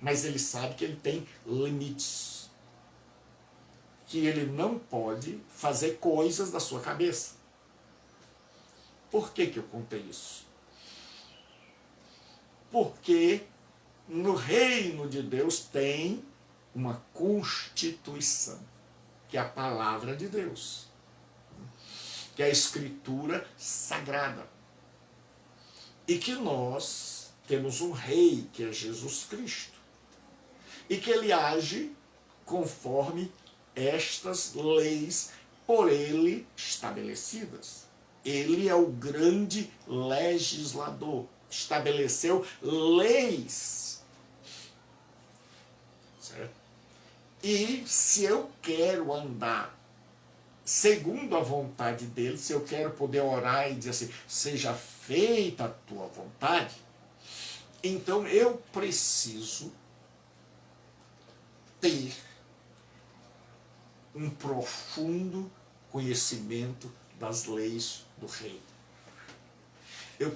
Mas ele sabe que ele tem limites. Que ele não pode fazer coisas da sua cabeça. Por que eu contei isso? Porque no reino de Deus tem uma Constituição, que é a palavra de Deus, que é a Escritura Sagrada. E que nós temos um rei, que é Jesus Cristo, e que ele age conforme estas leis por ele estabelecidas. Ele é o grande legislador, estabeleceu leis, certo? E se eu quero andar segundo a vontade dele, se eu quero poder orar e dizer assim, seja feita a tua vontade, então eu preciso ter um profundo conhecimento das leis do reino. Eu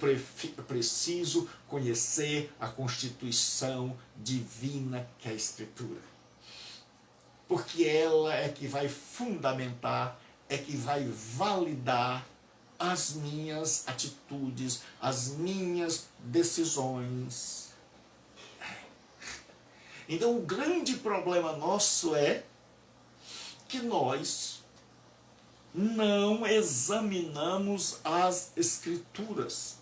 preciso conhecer a Constituição divina, que é a Escritura. Porque ela é que vai fundamentar, é que vai validar as minhas atitudes, as minhas decisões. Então o grande problema nosso é que nós não examinamos as Escrituras.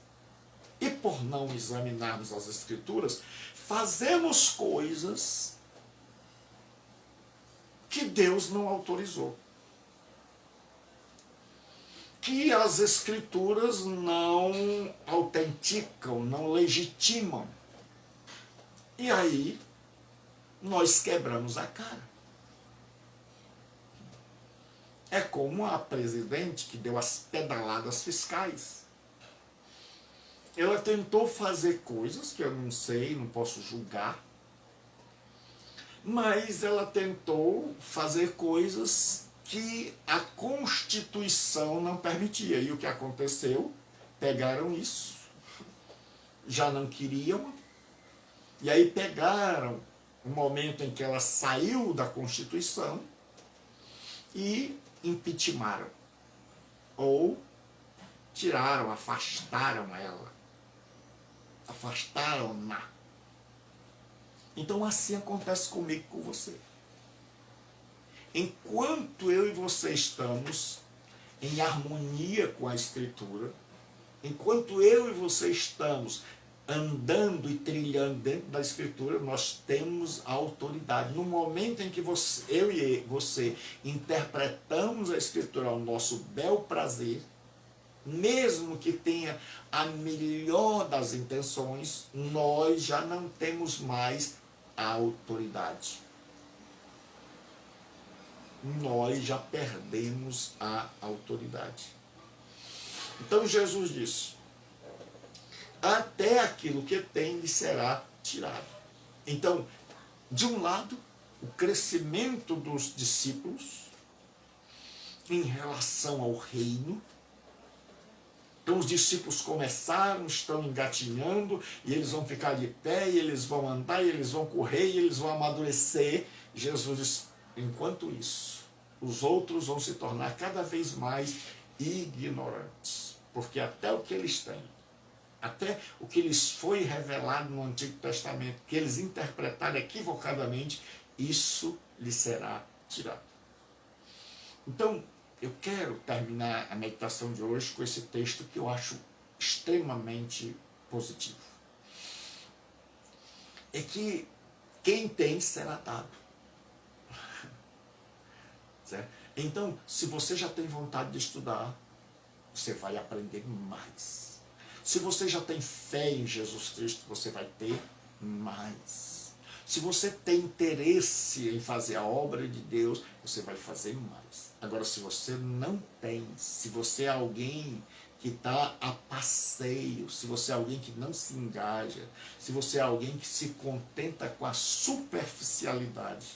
E por não examinarmos as Escrituras, fazemos coisas que Deus não autorizou. Que as Escrituras não autenticam, não legitimam. E aí, nós quebramos a cara. É como a presidente que deu as pedaladas fiscais. Ela tentou fazer coisas que eu não sei, não posso julgar, mas ela tentou fazer coisas que a Constituição não permitia. E o que aconteceu? Pegaram isso, já não queriam, e aí pegaram o momento em que ela saiu da Constituição e impeachmentaram, ou tiraram, afastaram ela, afastaram-na. Então assim acontece comigo e com você. Enquanto eu e você estamos em harmonia com a Escritura, enquanto eu e você estamos andando e trilhando dentro da Escritura, nós temos a autoridade. No momento em que eu e você interpretamos a Escritura ao nosso bel prazer, mesmo que tenha a melhor das intenções, nós já não temos mais a autoridade. Nós já perdemos a autoridade. Então Jesus disse, até aquilo que tem lhe será tirado. Então, de um lado, o crescimento dos discípulos em relação ao reino. Então os discípulos começaram, estão engatinhando, e eles vão ficar de pé, e eles vão andar, e eles vão correr, e eles vão amadurecer. Jesus diz, enquanto isso, os outros vão se tornar cada vez mais ignorantes, porque até o que eles têm, até o que lhes foi revelado no Antigo Testamento, que eles interpretaram equivocadamente, isso lhes será tirado. Então, eu quero terminar a meditação de hoje com esse texto que eu acho extremamente positivo. É que quem tem será dado. Certo? Então, se você já tem vontade de estudar, você vai aprender mais. Se você já tem fé em Jesus Cristo, você vai ter mais. Se você tem interesse em fazer a obra de Deus, você vai fazer mais. Agora, se você não tem, se você é alguém que está a passeio, se você é alguém que não se engaja, se você é alguém que se contenta com a superficialidade,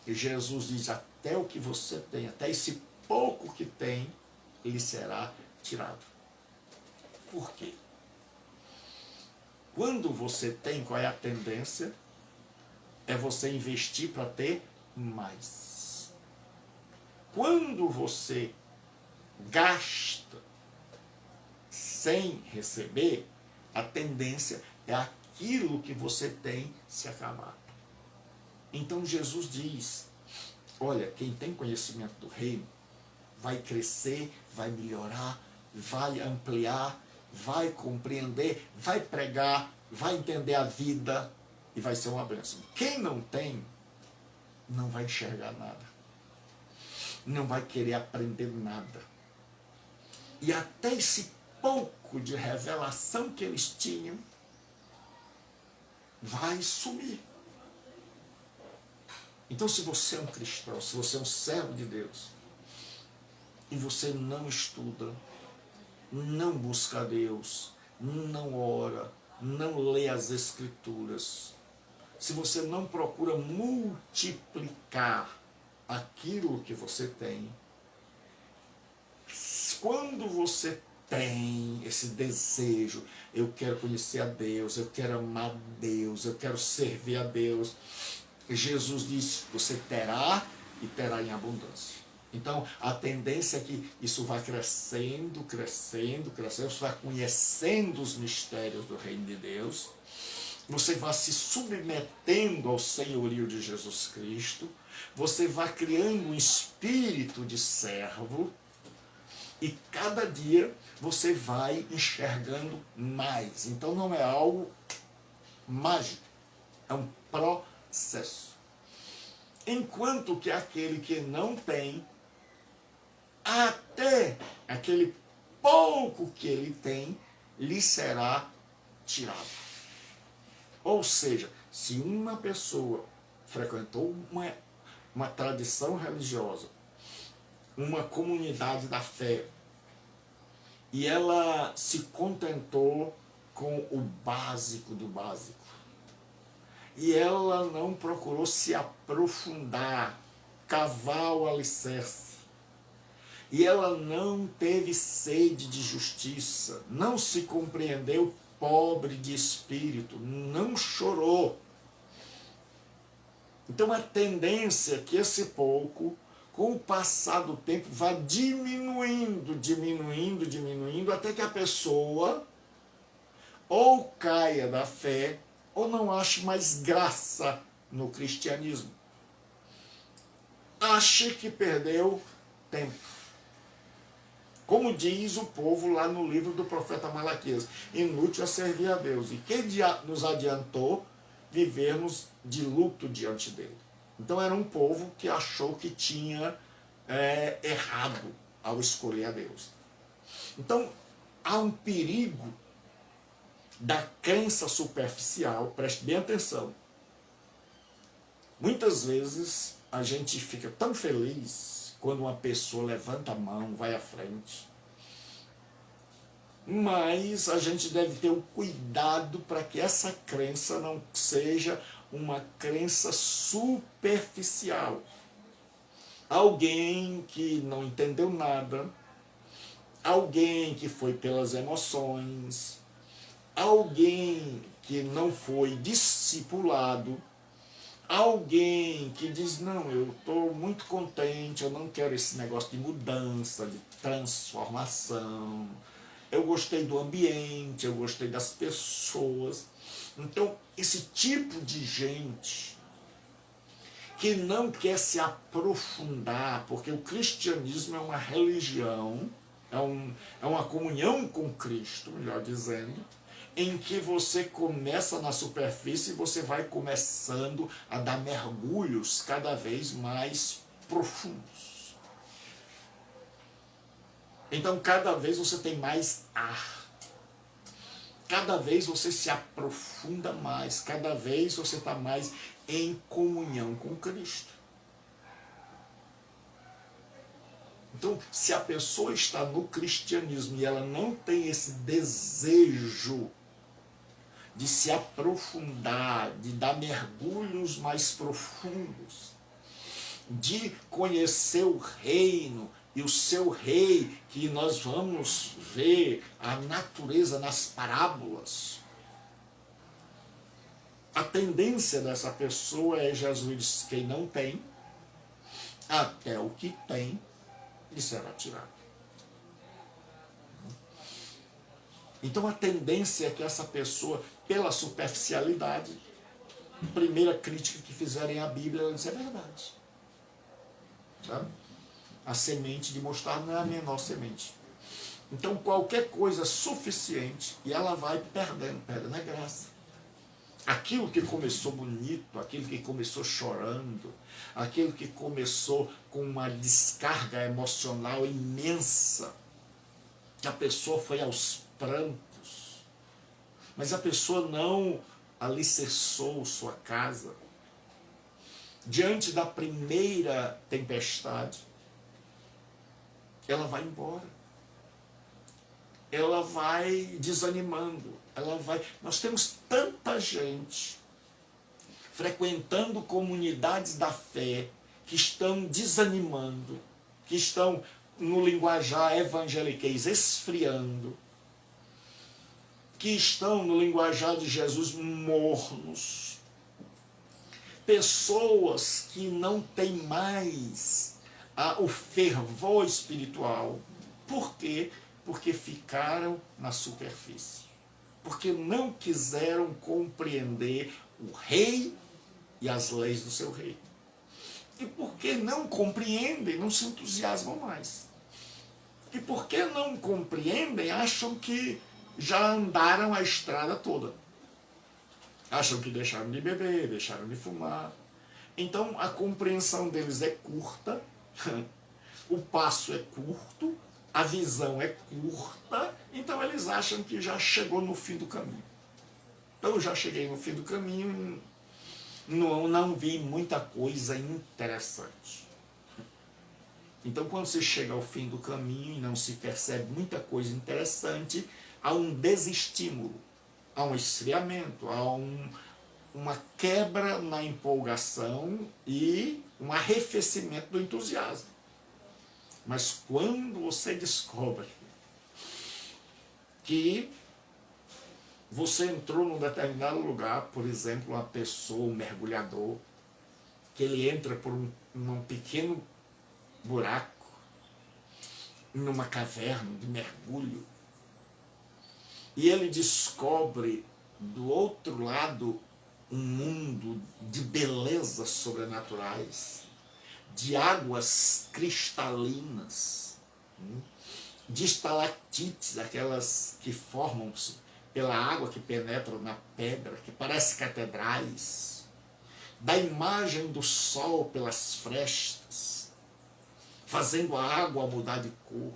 e Jesus diz, até o que você tem, até esse pouco que tem, lhe será tirado. Por quê? Quando você tem, qual é a tendência? É você investir para ter mais. Quando você gasta sem receber, a tendência é aquilo que você tem se acabar. Então Jesus diz, olha, quem tem conhecimento do reino vai crescer, vai melhorar, vai ampliar, vai compreender, vai pregar, vai entender a vida e vai ser uma bênção. Quem não tem, não vai enxergar nada. Não vai querer aprender nada. E até esse pouco de revelação que eles tinham vai sumir. Então, se você é um cristão, se você é um servo de Deus, e você não estuda, não busca a Deus, não ora, não lê as Escrituras, se você não procura multiplicar aquilo que você tem, quando você tem esse desejo, eu quero conhecer a Deus, eu quero amar a Deus, eu quero servir a Deus, Jesus diz, você terá e terá em abundância. Então, a tendência é que isso vai crescendo, crescendo, crescendo, você vai conhecendo os mistérios do reino de Deus, você vai se submetendo ao senhorio de Jesus Cristo, você vai criando um espírito de servo, e cada dia você vai enxergando mais. Então não é algo mágico, é um processo. Enquanto que aquele que não tem, até aquele pouco que ele tem, lhe será tirado. Ou seja, se uma pessoa frequentou uma tradição religiosa, uma comunidade da fé, e ela se contentou com o básico do básico, e ela não procurou se aprofundar, cavar o alicerce, e ela não teve sede de justiça, não se compreendeu pobre de espírito, não chorou. Então a tendência é que esse pouco, com o passar do tempo, vá diminuindo, diminuindo, diminuindo, até que a pessoa ou caia da fé, ou não ache mais graça no cristianismo. Ache que perdeu tempo. Como diz o povo lá no livro do profeta Malaquias, inútil é servir a Deus. E que nos adiantou vivermos de luto diante dele? Então era um povo que achou que tinha errado ao escolher a Deus. Então há um perigo da crença superficial, preste bem atenção. Muitas vezes a gente fica tão feliz quando uma pessoa levanta a mão, vai à frente. Mas a gente deve ter um cuidado para que essa crença não seja uma crença superficial. Alguém que não entendeu nada, alguém que foi pelas emoções, alguém que não foi discipulado, alguém que diz, não, eu estou muito contente, eu não quero esse negócio de mudança, de transformação, eu gostei do ambiente, eu gostei das pessoas. Então, esse tipo de gente que não quer se aprofundar, porque o cristianismo é uma religião, é uma comunhão com Cristo, melhor dizendo, em que você começa na superfície e você vai começando a dar mergulhos cada vez mais profundos. Então, cada vez você tem mais ar. Cada vez você se aprofunda mais, cada vez você está mais em comunhão com Cristo. Então, se a pessoa está no cristianismo e ela não tem esse desejo de se aprofundar, de dar mergulhos mais profundos, de conhecer o reino e o seu rei, que nós vamos ver a natureza nas parábolas, a tendência dessa pessoa é, Jesus diz, quem não tem, até o que tem lhe será tirado. Então a tendência é que essa pessoa, pela superficialidade, a primeira crítica que fizerem à Bíblia, ela diz, é verdade. Sabe? A semente de mostarda não é a menor semente. Então qualquer coisa suficiente, e ela vai perdendo a graça. Aquilo que começou bonito, aquilo que começou chorando, aquilo que começou com uma descarga emocional imensa, que a pessoa foi aos prantos, mas a pessoa não alicerçou sua casa. Diante da primeira tempestade, ela vai embora. Ela vai desanimando. Nós temos tanta gente frequentando comunidades da fé que estão desanimando, que estão, no linguajar evangeliquez, esfriando, que estão, no linguajar de Jesus, mornos. Pessoas que não têm mais o fervor espiritual. Por quê? Porque ficaram na superfície. Porque não quiseram compreender o rei e as leis do seu rei. E porque não compreendem, não se entusiasmam mais. E porque não compreendem, acham que já andaram a estrada toda. Acham que deixaram de beber, deixaram de fumar. Então a compreensão deles é curta, o passo é curto, a visão é curta, então eles acham que já chegou no fim do caminho. Então eu já cheguei no fim do caminho, não vi muita coisa interessante. Então quando você chega ao fim do caminho e não se percebe muita coisa interessante, há um desestímulo, há um esfriamento, há uma quebra na empolgação e um arrefecimento do entusiasmo. Mas quando você descobre que você entrou num determinado lugar, por exemplo, uma pessoa, um mergulhador, que ele entra por um pequeno buraco, numa caverna de mergulho, e ele descobre do outro lado um mundo de belezas sobrenaturais, de águas cristalinas, de estalactites, aquelas que formam-se pela água que penetra na pedra, que parece catedrais, da imagem do sol pelas frestas, fazendo a água mudar de cor,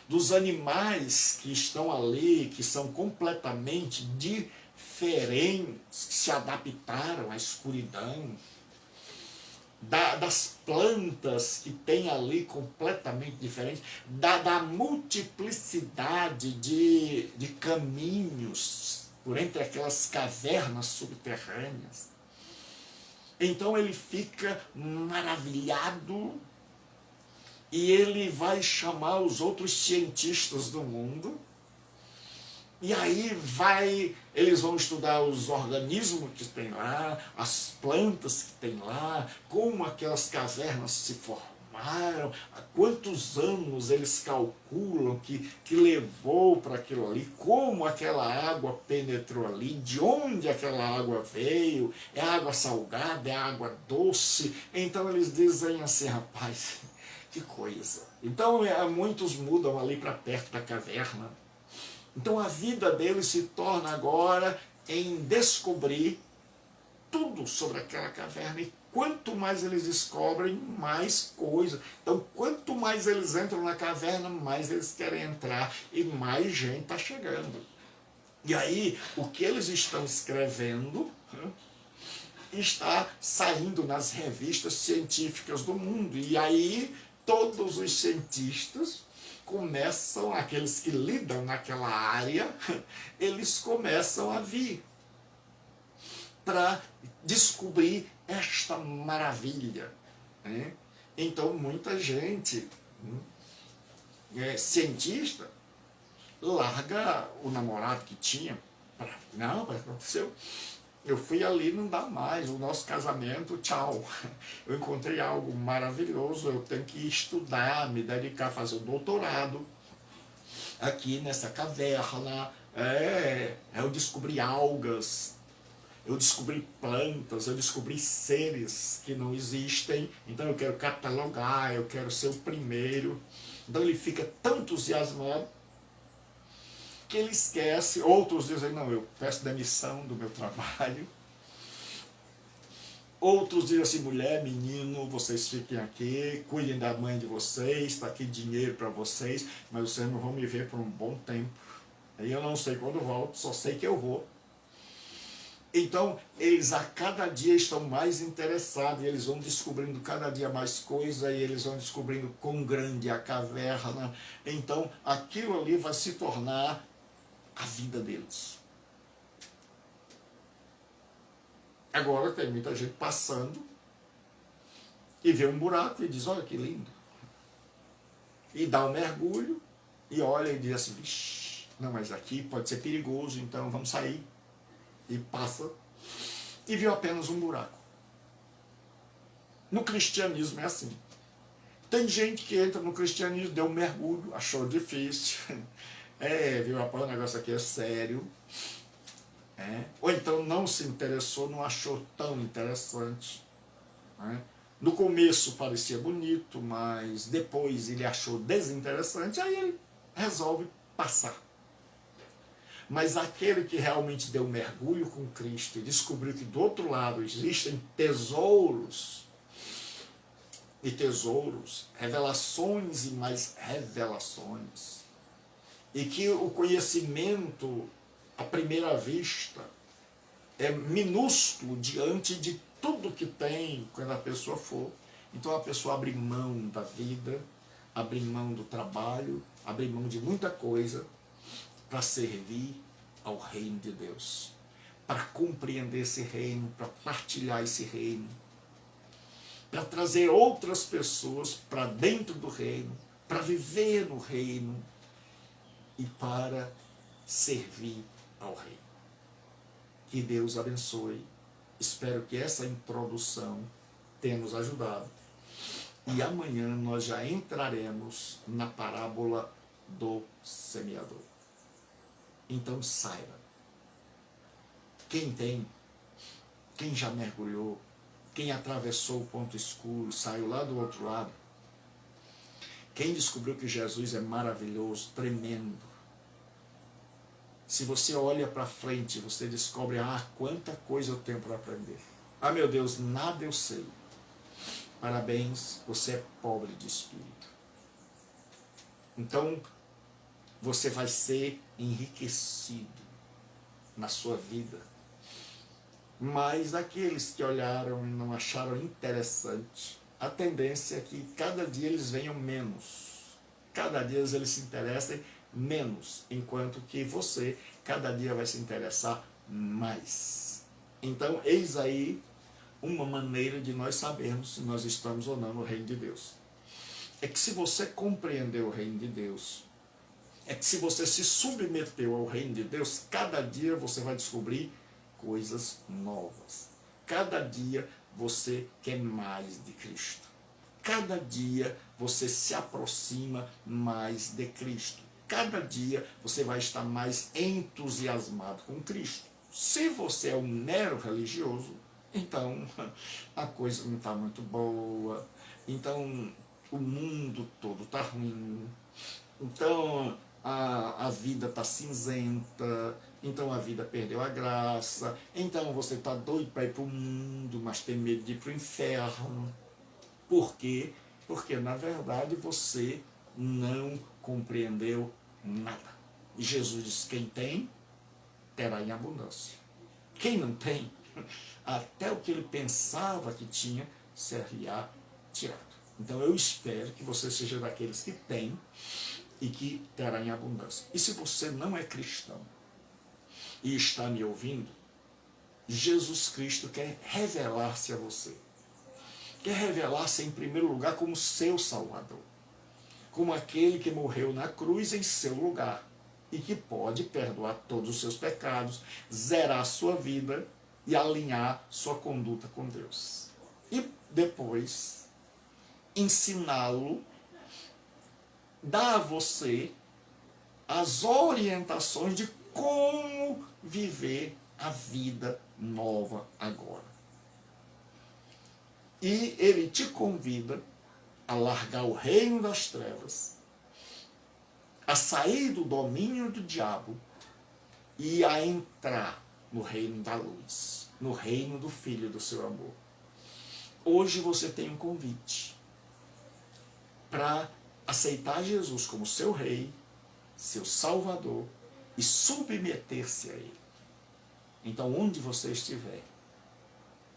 dos animais que estão ali, que são completamente diferentes, que se adaptaram à escuridão, das plantas que tem ali completamente diferentes, da multiplicidade de caminhos por entre aquelas cavernas subterrâneas. Então ele fica maravilhado e ele vai chamar os outros cientistas do mundo. E aí eles vão estudar os organismos que tem lá, as plantas que tem lá, como aquelas cavernas se formaram, há quantos anos eles calculam que levou para aquilo ali, como aquela água penetrou ali, de onde aquela água veio, é água salgada, é água doce. Então eles dizem assim, rapaz, que coisa. Então muitos mudam ali para perto da caverna. Então a vida deles se torna agora em descobrir tudo sobre aquela caverna. E quanto mais eles descobrem, mais coisa. Então quanto mais eles entram na caverna, mais eles querem entrar. E mais gente está chegando. E aí o que eles estão escrevendo está saindo nas revistas científicas do mundo. E aí todos os cientistas começam, aqueles que lidam naquela área, eles começam a vir para descobrir esta maravilha. Né? Então muita gente, cientista, larga o namorado que tinha. Não, mas aconteceu. Eu fui ali, não dá mais, o nosso casamento, tchau. Eu encontrei algo maravilhoso, eu tenho que estudar, me dedicar a fazer o doutorado aqui nessa caverna. Eu descobri algas, eu descobri plantas, eu descobri seres que não existem, então eu quero catalogar, eu quero ser o primeiro. Então ele fica tão entusiasmado que ele esquece. Outros dizem, não, eu peço demissão do meu trabalho. Outros dizem assim, mulher, menino, vocês fiquem aqui, cuidem da mãe de vocês, está aqui dinheiro para vocês, mas vocês não vão me ver por um bom tempo. Aí eu não sei quando volto, só sei que eu vou. Então, eles a cada dia estão mais interessados, e eles vão descobrindo cada dia mais coisa, e eles vão descobrindo quão grande é a caverna. Então, aquilo ali vai se tornar a vida deles. Agora tem muita gente passando e vê um buraco e diz, olha que lindo. E dá um mergulho e olha e diz assim, vixi, não, mas aqui pode ser perigoso, então vamos sair. E passa e viu apenas um buraco. No cristianismo é assim. Tem gente que entra no cristianismo, deu um mergulho, achou difícil. Viu, rapaz, o negócio aqui é sério. Ou então não se interessou, não achou tão interessante. No começo parecia bonito, mas depois ele achou desinteressante, aí ele resolve passar. Mas aquele que realmente deu um mergulho com Cristo e descobriu que do outro lado existem tesouros, e tesouros, revelações e mais revelações, e que o conhecimento à primeira vista é minúsculo diante de tudo que tem quando a pessoa for. Então a pessoa abre mão da vida, abre mão do trabalho, abre mão de muita coisa para servir ao reino de Deus, para compreender esse reino, para partilhar esse reino, para trazer outras pessoas para dentro do reino, para viver no reino e para servir ao reino. Que Deus abençoe. Espero que essa introdução tenha nos ajudado. E amanhã nós já entraremos na parábola do semeador. Então saiba, quem já mergulhou, quem atravessou o ponto escuro, saiu lá do outro lado, quem descobriu que Jesus é maravilhoso, tremendo. Se você olha para frente, você descobre, quanta coisa eu tenho para aprender. Meu Deus, nada eu sei. Parabéns, você é pobre de espírito. Então, você vai ser enriquecido na sua vida. Mas aqueles que olharam e não acharam interessante, a tendência é que cada dia eles venham menos. Cada dia eles se interessem menos, enquanto que você cada dia vai se interessar mais. Então, eis aí uma maneira de nós sabermos se nós estamos ou não no reino de Deus. É que se você compreendeu o reino de Deus, é que se você se submeteu ao reino de Deus, cada dia você vai descobrir coisas novas. Cada dia você quer mais de Cristo. Cada dia você se aproxima mais de Cristo. Cada dia você vai estar mais entusiasmado com Cristo. Se você é um mero religioso, então a coisa não está muito boa, então o mundo todo está ruim, então a vida está cinzenta, então a vida perdeu a graça, então você está doido para ir para o mundo, mas tem medo de ir para o inferno. Por quê? Porque na verdade você não compreendeu nada. E Jesus diz: quem tem, terá em abundância. Quem não tem, até o que ele pensava que tinha, será tirado. Então eu espero que você seja daqueles que tem e que terá em abundância. E se você não é cristão e está me ouvindo, Jesus Cristo quer revelar-se a você. Quer revelar-se em primeiro lugar como seu Salvador, como aquele que morreu na cruz em seu lugar e que pode perdoar todos os seus pecados, zerar sua vida e alinhar sua conduta com Deus. E depois ensiná-lo, dar a você as orientações de como viver a vida nova agora. E ele te convida a largar o reino das trevas, a sair do domínio do diabo e a entrar no reino da luz, no reino do Filho do seu amor. Hoje você tem um convite para aceitar Jesus como seu rei, seu salvador e submeter-se a ele. Então, onde você estiver,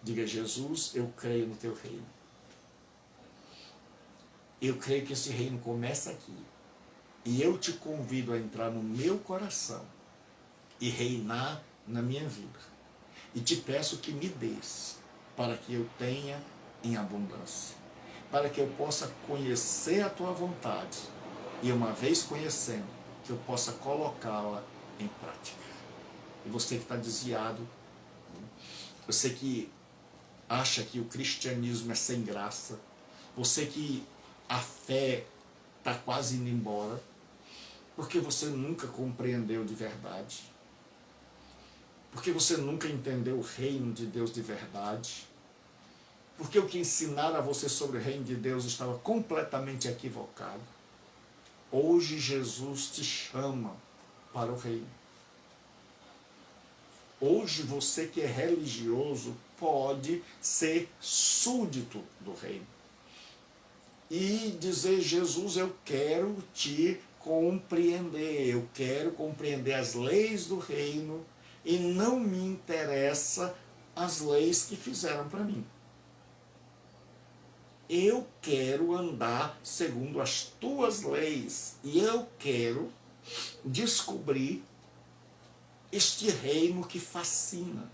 diga: Jesus, eu creio no teu reino. Eu creio que esse reino começa aqui. E eu te convido a entrar no meu coração e reinar na minha vida. E te peço que me dês, para que eu tenha em abundância. Para que eu possa conhecer a tua vontade. E uma vez conhecendo, que eu possa colocá-la em prática. E você que está desviado, você que acha que o cristianismo é sem graça, você que a fé está quase indo embora, porque você nunca compreendeu de verdade, porque você nunca entendeu o reino de Deus de verdade, porque o que ensinaram a você sobre o reino de Deus estava completamente equivocado. Hoje Jesus te chama para o reino. Hoje você que é religioso pode ser súdito do reino e dizer: Jesus, eu quero te compreender, eu quero compreender as leis do reino e não me interessa as leis que fizeram para mim. Eu quero andar segundo as tuas leis e eu quero descobrir este reino que fascina,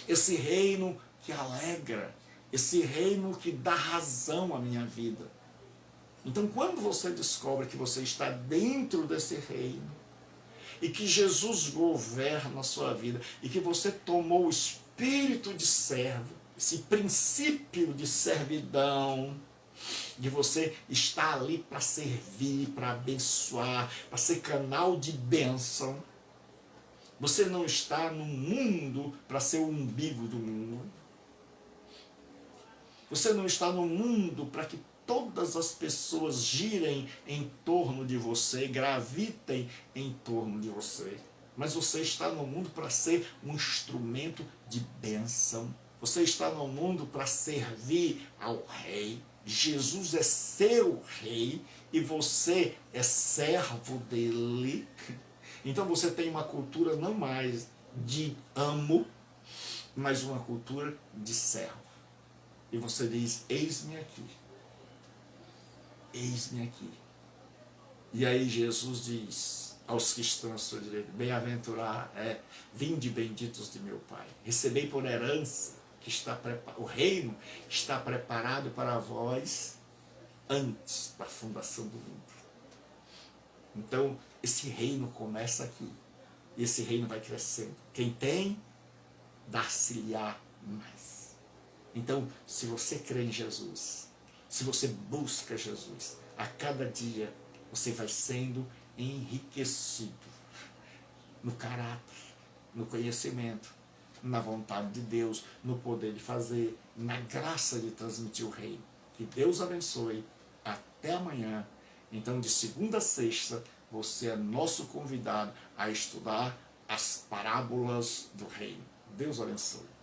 esse reino que alegra, esse reino que dá razão à minha vida. Então, quando você descobre que você está dentro desse reino e que Jesus governa a sua vida e que você tomou o espírito de servo, esse princípio de servidão, de você estar ali para servir, para abençoar, para ser canal de bênção. Você não está no mundo para ser o umbigo do mundo. Você não está no mundo para que todas as pessoas girem em torno de você, gravitem em torno de você. Mas você está no mundo para ser um instrumento de bênção. Você está no mundo para servir ao rei. Jesus é seu rei e você é servo dele. Então você tem uma cultura não mais de amo, mas uma cultura de servo. E você diz: eis-me aqui. Eis-me aqui. E aí Jesus diz aos que estão à sua direita: bem-aventurar, vinde benditos de meu Pai. Recebei por herança o reino está preparado para vós antes da fundação do mundo. Então, esse reino começa aqui. E esse reino vai crescendo. Quem tem, dar-se-lhe-á mais. Então, se você crê em Jesus, se você busca Jesus, a cada dia você vai sendo enriquecido no caráter, no conhecimento, na vontade de Deus, no poder de fazer, na graça de transmitir o reino. Que Deus abençoe. Até amanhã. Então, de segunda a sexta, você é nosso convidado a estudar as parábolas do reino. Deus abençoe.